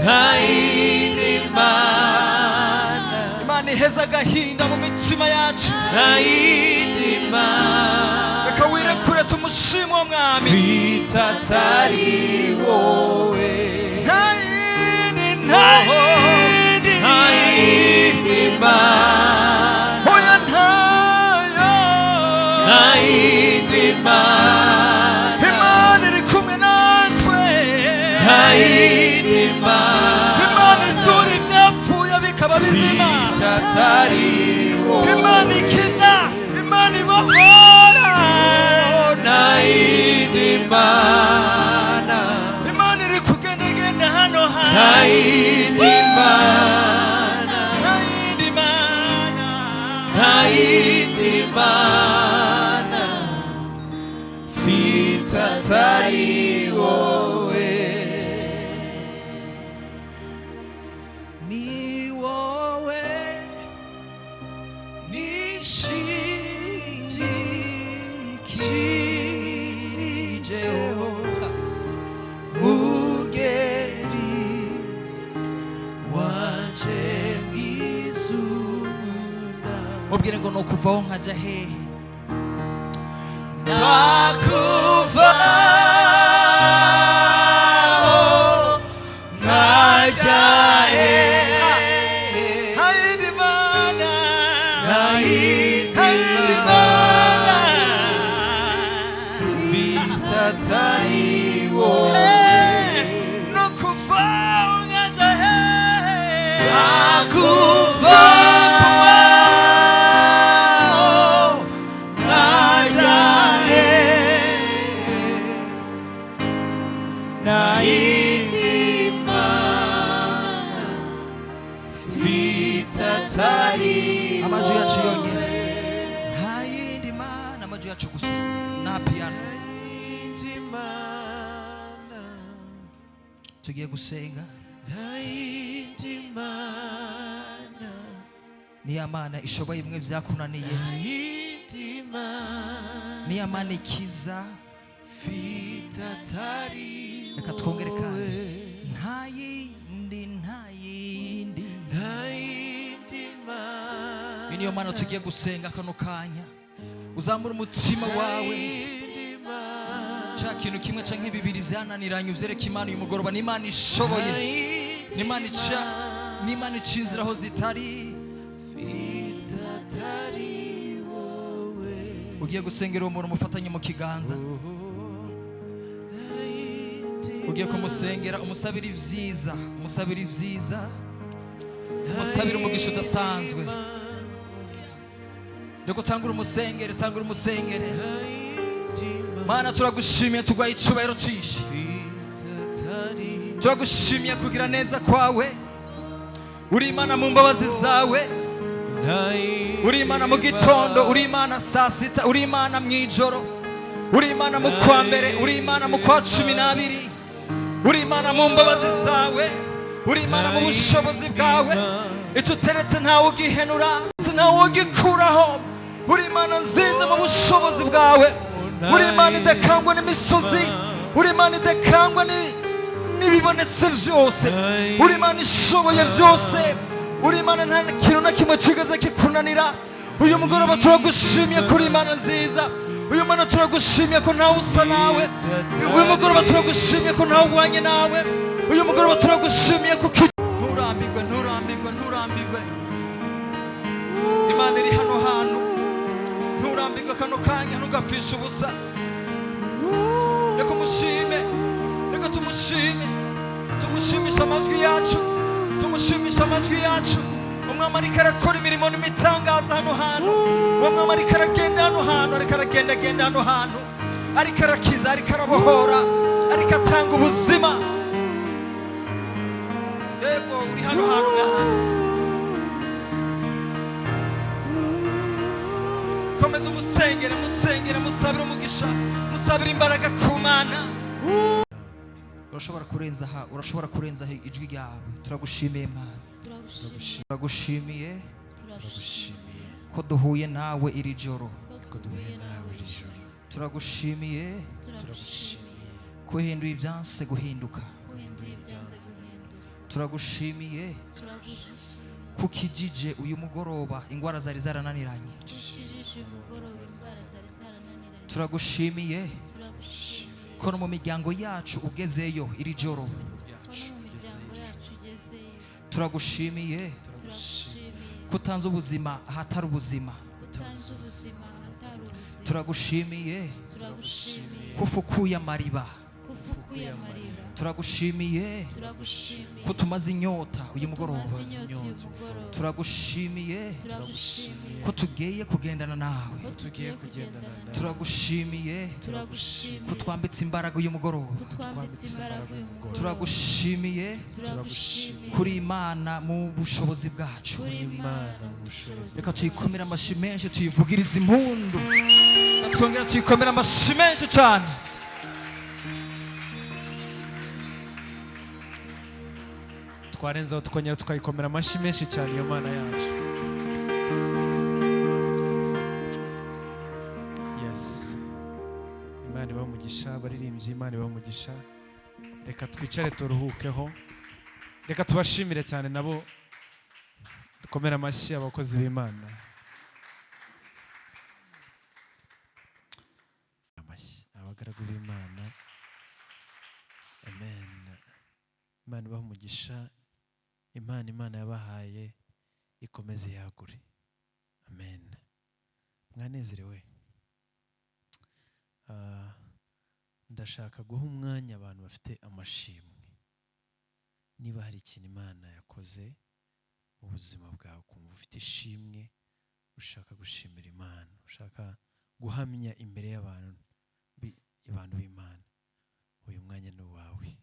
hayindi mana Imana iheza agahinda mu mitima yacu hayindi mana reka wirekure tumushime uwo mwami Tatari owe hayindi mana oya ntayo hayindi mana Imana iri kumwe natwe hayindi mana Imana izura ibyapfuye bikaba bizima Tatari Imana ikiza Imana ibohora hayindi mana Imana iri kugendagenda hano hantu hayindi mana hayindi mana Tatari wowe ni wowe nishingikirijeho mugeri wanje mwisunda mubwire ngo nukuvaho nkaja hehe twakuvaho nkaja hayindi mana hayindi mana Tatari wowe nukuvaho nkaja hehe twakuvaho nkaja hayindi mana Tatari amaju yacu yonyine hayindi mana amaju yacu gusa na piano tugiye gusenga hayindi mana niya mana ishoboye bimwe byakunaniye hayindi mana niya mana ikiza Tatari reka twongere kandi ntayindi hayindi mana iyi niyo mana tugiye gusenga kano kanya uzamura umutima wawe cya kintu kimwe canke bibiri byananiranye uvyereka Imana uyu mugoroba ni Imana ishoboye ni Imana ica n'Imana ica inzira aho zitari. Ugiye gusengera uwo muntu mufatanye mu kiganza, ugiye kumusengera, umusabira ibyiza, umusabira ibyiza, umusabira umugisha udasanzwe. Reka utangure umusengere, tangure umusengere. Mana turagushimiye, tuguhaye icyubahiro cyinshi, turagushimiye kugira neza kwawe. Uri Imana mu mbabazi zawe, uri Imana mu gitondo, uri Imana saa sita, uri Imana mu ijoro, uri Imana mu kwa mbere, uri Imana mu kwa 12, uri Imana mu mbabazi zawe, uri Imana mu bushobozi bwawe. Icyo uteretse ntawe ugihenura, ntawe ugikuraho. Uri Imana nziza mu bushobozi bwawe, uri Imana idakangwa n'imisozi, uri Imana idakangwa n'ibibonetse byose, uri Imana ishoboye byose, uri Imana nta kintu na kimwe kigeze kikunanira. Uyu mugoroba turagushimiye kuri Imana nziza, uyu mwana turagushimiye ko ntawe usa nawe, uyu mugoroba turagushimiye ko ntawe uhwanye nawe, uyu mugoroba turagushimiye ko nturambirwe, nturambirwe, nturambirwe. Imana iri hano hantu, nturambirwe kano kanya, ntugapfishe ubusa. Reka umushime, reka tumushime, tumushimisha amajwi yacu, tumushimisha amajwi yacu. Umwami ariko arakora imirimo n'imitangaza hano hantu, umwami ariko aragenda hano hantu, ariko aragenda hano hantu, ariko arakiza, ariko arabohora, ariko atanga ubuzima. Yego uri hano hantu ngahantu. Komeza umusengere, musengere, musabire umugisha, musabire imbaraga ku Mana. Urashobora kurenza ijwi ryawe. Turagushimiye Mana, turagushimiye ko duhuye nawe iri joro, turagushimiye ko uhinduye ibyanse guhinduka, turagushimiye ko ukijije uyu mugoroba indwara zari zarananiranye, turagushimiye ko no mu miryango yacu ugezeyo iri joro, turagushimiye ko utanze ubuzima ahatari ubuzima, turagushimiye ko ufukuye amariba, turagushimiye ko tumaze inyota uyu mugoroba, turagushimiye ko tugiye kugendana nawe, turagushimiye ko twambitse imbaraga uyu mugoroba, turagushimiye kuri Imana mu bushobozi bwacu. Reka tuyikomere amashyi menshi, tuyivugirize impundu, twongera tuyikomere amashyi menshi cyane. Twarenzaho tukongera tukayikomera amashyi menshi cyane iyo Mana yacu. Yes, Imana ibahe umugisha, abaririmbyi Imana ibahe umugisha. Reka twicare turuhukeho, reka tubashimire cyane nabo, dukomere amashyi abakozi b'Imana. Amashyi abagaragu b'Imana. Amen. Imana ibahe umugisha, Imana yabahaye ikomeze yagure. Amen. Mwanezerewe. Ndashaka guha umwanya abantu bafite amashimwe. Niba hari ikintu Imana yakoze mu buzima bwawe, kumva ufite ishimwe, ushaka gushimira Imana, ushaka guhamya imbere y'abantu b'Imana, uyu mwanya ni uwawe.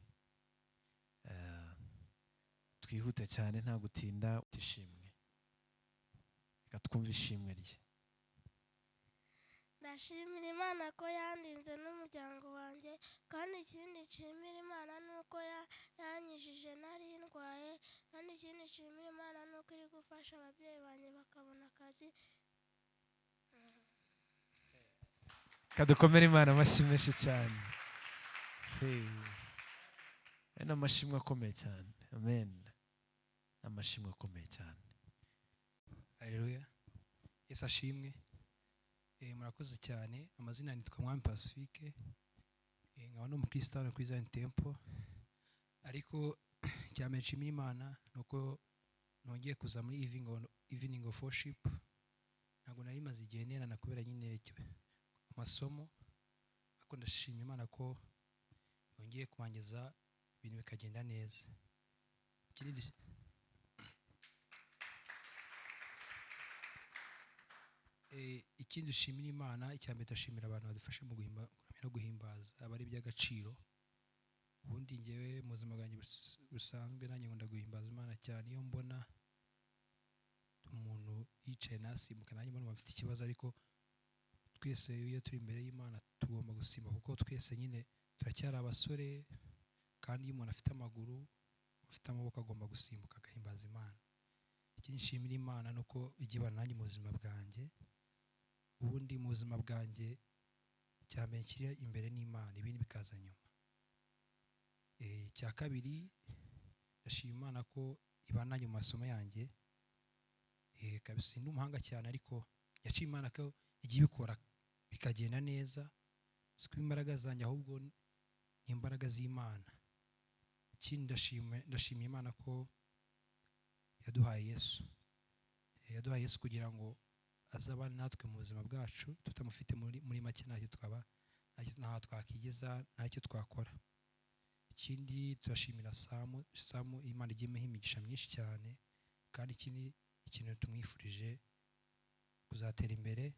Twihute cyane nta gutinda, utishimwe. Reka twumve ishimwe rye. Ndashimira Imana ko yandinze n'umuryango wanjye, kandi ikindi nshimira Imana nuko yanyijije nari ndwaye, kandi ikindi nshimira Imana nuko iri gufasha ababyeyi banjye bakabona akazi. Kadukomere Imana amashyi menshi cyane. Ni amashimwe akomeye cyane. Amen. Amashimwe akomeye cyane. Haleluya. Yesu ashimwe. Murakoze cyane. Amazina nitwa Mwami Pacifique. Nkaba no mukristo kuri Zion Temple. Ariko cyane nshimira Imana nuko nongeye kuza muri evening of worship. Ntabwo nari maze igihe nerana kubera nyine amasomo, ariko ndashima Imana ko yongeye kubangiza ibintu bikagenda neza. Ikindi dushimira Imana, icyambere ndashimira abantu badufashe mu kuramya no guhimbaza, aba ari iby'agaciro. Ubundi ngewe mu buzima bwanjye busanzwe nanjye nkunda guhimbaza Imana cyane. Iyo mbona umuntu yicaye nasimbuka, nanjye mbona bafite ikibazo, ariko twese iyo turi imbere y'Imana tugomba gusimba, kuko twese nyine turacyari abasore, kandi iyo umuntu afite amaguru, afite amaboko, agomba gusimbuka agahimbaza Imana. Ikindi nshimira Imana nuko igibana nanjye mu buzima bwanjye. Ubundi mu buzima bwanjye cyambere kiri imbere n'Imana, ibindi bikaza nyuma. Icya kabiri ndashima Imana ko ibana mu masomo yanjye. Kabisa ndi umuhanga cyane, ariko yaciye Imana ko igiye bikora bikagenda neza, siko imbaraga zanjye, ahubwo ni imbaraga z'Imana. Ikindi ndashima Imana ko yaduhaye Yesu. Yaduhaye Yesu kugira ngo azabane natwe mu buzima bwacu. Tutamufite muri make ntacyo twaba, ntaho twakigeza, ntacyo twakora. Ikindi turashimira Samu, Imana igiye imuha imigisha myinshi cyane, kandi ikindi ikintu tumwifurije kuzatera imbere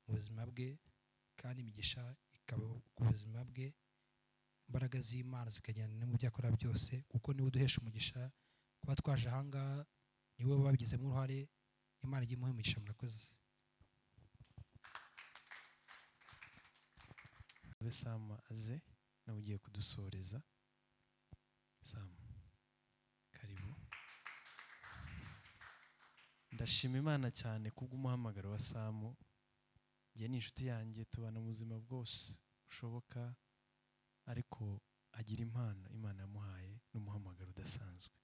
mu buzima bwe, kandi imigisha ikaba ku buzima bwe, imbaraga z'Imana zikagenda no mu byo akora byose, kuko niwe uduhesha umugisha. Kuba twaje ahangaha niwe babigizemo uruhare. Imana igiye imuha imigisha. Murakoze. Samu aze nawe ugiye kudusoreza. Samu, karibu. Ndashima Imana cyane kubw'umuhamagaro wa Samu. Ngiye ni inshuti yanjye, tubana mu buzima bwose bushoboka, ariko agira impano Imana yamuhaye n'umuhamagaro udasanzwe.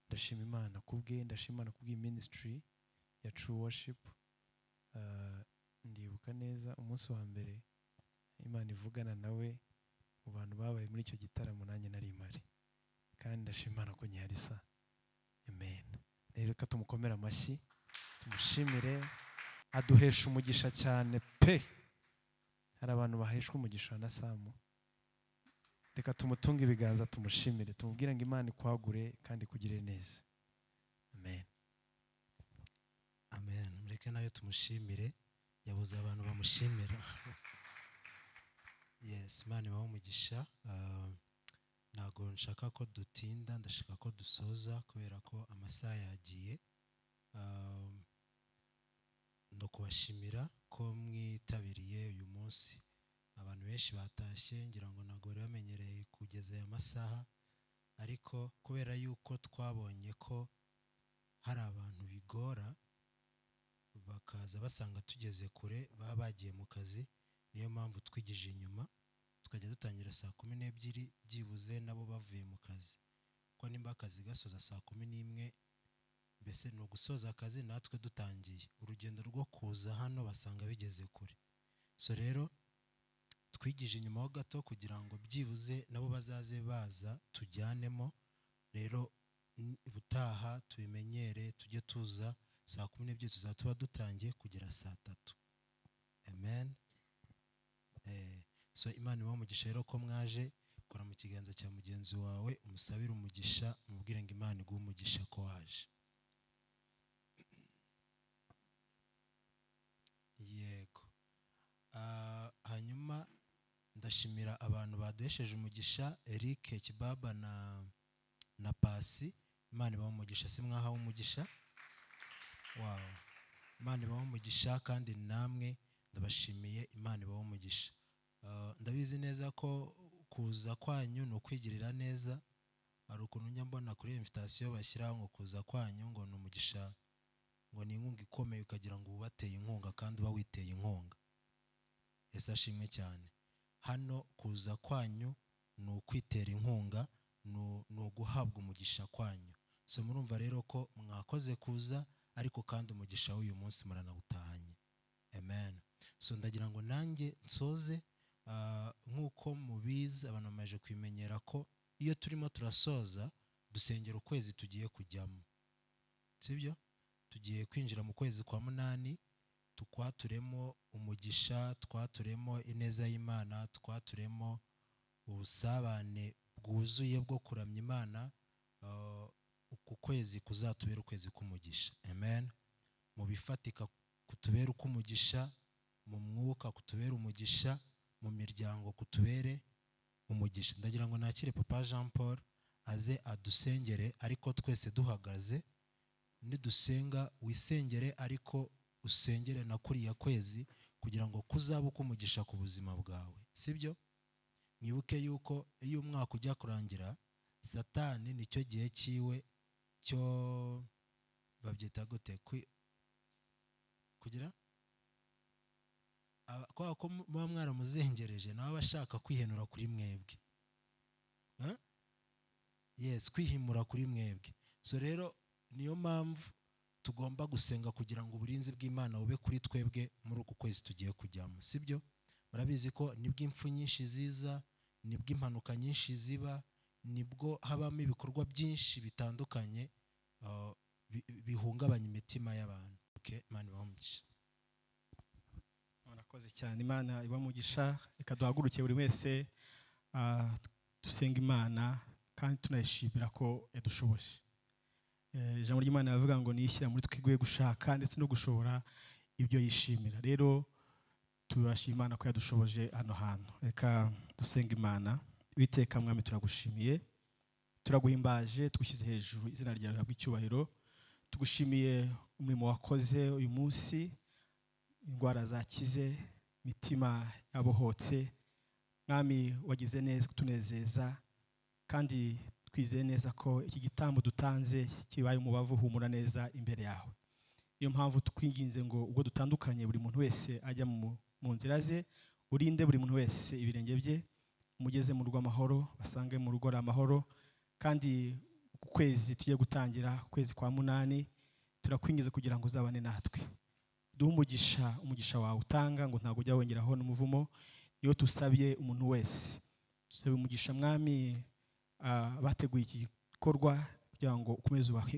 Ndashima Imana kubwe, ndashima Imana kubw'iyi ministry ya True Worship. Ndibuka neza umunsi wa mbere Imana ivugana nawe mu bantu babaye muri icyo gitaramo, nanjye nari mpari, kandi ndashima Imana ko nyihari sa. Amen. Rero reka tumukomere amashyi, tumushimire, aduhesha umugisha cyane pe. Hari abantu baheshwa umugisha na Samu. Reka tumutunge ibiganza, tumushimire, tumubwire ngo Imana ikwagure kandi ikugire neza. Amen. Amen. Mureke nayo tumushimire, yabuze abantu bamushimira. Yes, Imana ibahe umugisha. Ntago nshaka ko dutinda, ndashaka ko dusoza kubera ko amasaha yagiye. No kubashimira ko mwitabiriye uyu munsi. Abantu benshi batashye, ngira ngo ntago bari bamenyereye kugeza aya masaha, ariko kubera yuko twabonye ko hari abantu bigora bakaza basanga tugeze kure, baba bagiye mu kazi, niyo mpamvu twigije inyuma tukajya dutangira saa 12 byibuze nabo bavuye mu kazi. Ko nimba akazi gasoza saa 11, mbese no gusoza akazi natwe dutangiye urugendo rwo kuza hano basanga bigeze kure. So rero twigije inyuma ho gato kugira ngo byibuze nabo bazaze baza tujyanemo. Rero ubutaha tubimenyere, tujye tuza saa 12 tuzatuba dutangiye kugera saa 3. Amen. So Imana ibahe umugisha rero ko mwaje. Kora mu kiganza cya mugenzi wawe, umusabire umugisha, umubwire ngo Imana iguhe umugisha ko waje. Yego. Hanyuma ndashimira abantu baduhesheje umugisha, Eric Kibaba na Pasi. Imana ibahe umugisha, si mwahawe umugisha. Wow. Imana ibahe umugisha, kandi namwe ndabashimiye. Imana ibahe umugisha. Ndabizi neza ko kuza kwanyu no kwigirira neza. Hari ukuntu njya mbona kuri invitation bashyiraho ngo kuza kwanyu ngo no umugisha, ngo ni inkunga ikomeye, ukagira ngo ubateye inkunga kandi uba witeye inkunga. Yesu ashimwe cyane. Hano kuza kwanyu ni ukwitera inkunga, ni uguhabwa umugisha kwanyu. So murumva rero ko mwakoze kuza, ariko kandi umugisha w'uyu munsi muranawutahanye. Amen. So ndagira ngo nanjye nsoze. Nk'uko mubizi, abantu bamaze kwimenyera ko iyo turimo turasoza dusengera ukwezi tugiye kujyamo. sibyo tugiye kwinjira mu kwezi kwa munani tukwaturemo umugisha twaturemo ineza y'Imana twaturemo ubusabane bwuzuye bwo kuramya Imana uku kwezi kuzatubera ukwezi k'umugisha amen mu bifatika kutubera ukumugisha mu mwuka kutubera umugisha mu miryango kutubere umugisha ndagira ngo nakire Papa Jean Paul aze adusengere ariko twese duhagaze nidusenga wisengere ariko usengere na kuriya kwezi kugira ngo kuzaba ukumugisha ku buzima bwawe sibyo mwibuke yuko iyo umwaka ujya kurangira Satani nicyo gihe cyiwe cyo babyita gute kugira kwa ko muba mwaramuzengereje nawe abashaka kwihenura kuri mwebwe yes kwihimura kuri mwebwe so rero niyo mpamvu tugomba gusenga kugira ngo uburinzi bw'Imana bube kuri twebwe muri uku kwezi tugiye kujyamo sibyo murabizi ko nibwo impfu nyinshi ziza nibwo impanuka nyinshi ziba nibwo habamo ibikorwa byinshi bitandukanye bihungabanya imitima y'abantu okay Imana ibamugisha murakoze cyane Imana ibamugisha reka duhaguruke buri wese dusenga Imana kandi tunayishimira ko yadushoboje ijambo ry'Imana yavuga ngo niyishyira muri twigwe gushaka ndetse no gushobora ibyo yishimira rero turashima Imana ko yadushoboje hano hantu reka dusenga Imana Uwiteka mwami turagushimiye turaguhimbaje tugushyize hejuru izina ryawe rihabwa icyubahiro tugushimiye umurimo wakoze uyu munsi indwara zakize mitima yabohotse mwami wagize neza kutunezeza kandi twizeye neza ko iki gitambo dutanze kibaye umubavu humura neza imbere yawe niyo mpamvu tukwinginze ngo ubwo dutandukanye buri muntu wese ajya mu nzira ze urinde buri muntu wese ibirenge bye umugeze mu rugo amahoro basange mu rugo amahoro kandi uku kwezi tugiye gutangira ukwezi kwa munani turakwingiza kugira ngo uzabane natwe duhe umugisha wawe utanga ngo ntabwo ujya wongeraho n'umuvumo niyo tusabye umuntu wese tusabe umugisha mwami bateguye iki gikorwa kugira ngo ukomeze ubahe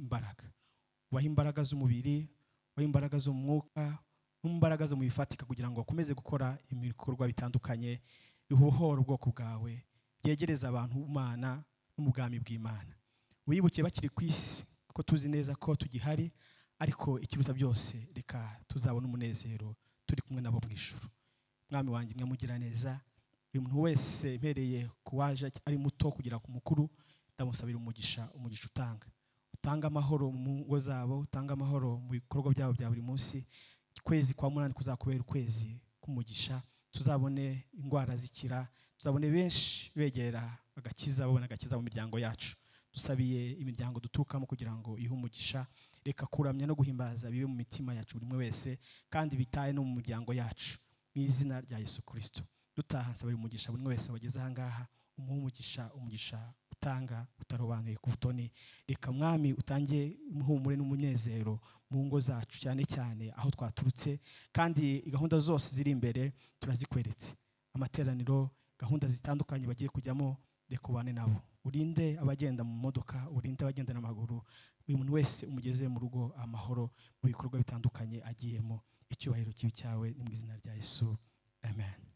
imbaraga z'umubiri ubahe imbaraga zo mu mwuka n'imbaraga zo mu bifatika kugira ngo bakomeze gukora ibikorwa bitandukanye bihohora ubwoko bwawe byegereza abantu Imana n'umugambi bw'Imana wibuke bakiri ku isi kuko tuzi neza ko tugihari ariko ikiruta byose reka tuzabona umunezero turi kumwe nabo mu ijuru mwami wanjye mwamugira neza uyu muntu wese mpereye ku waje ari muto kugera ku mukuru ndamusabira umugisha utanga amahoro mu ngo zabo utanga amahoro mu bikorwa byabo bya buri munsi kwezi kwa munani kuzakubera ukwezi k'umugisha tuzabone indwara zikira tuzabone benshi begera agakiza babona agakiza mu miryango yacu dusabiye imiryango duturukamo kugira ngo ihe umugisha reka kuramya no guhimbaza bibe mu mitima yacu buri wese kandi bitaye no mu miryango yacu mu izina rya Yesu Kristo dutaha nsabira umugisha buri wese wageze aha ngaha umugisha utanga utarobanuye ku butoni reka mwami utange umuhumure n'umunezero mu ngo zacu cyane cyane aho twaturutse kandi gahunda zose ziri imbere turazikweretse amateraniro gahunda zitandukanye bagiye kujyamo dekubane nabo urinde abagenda mu modoka urinde abagenda n'amaguru buri muntu wese umugeze mu rugo amahoro mu bikorwa bitandukanye agiyemo icyubahiro kibi cyawe ni mu izina rya Yesu amen.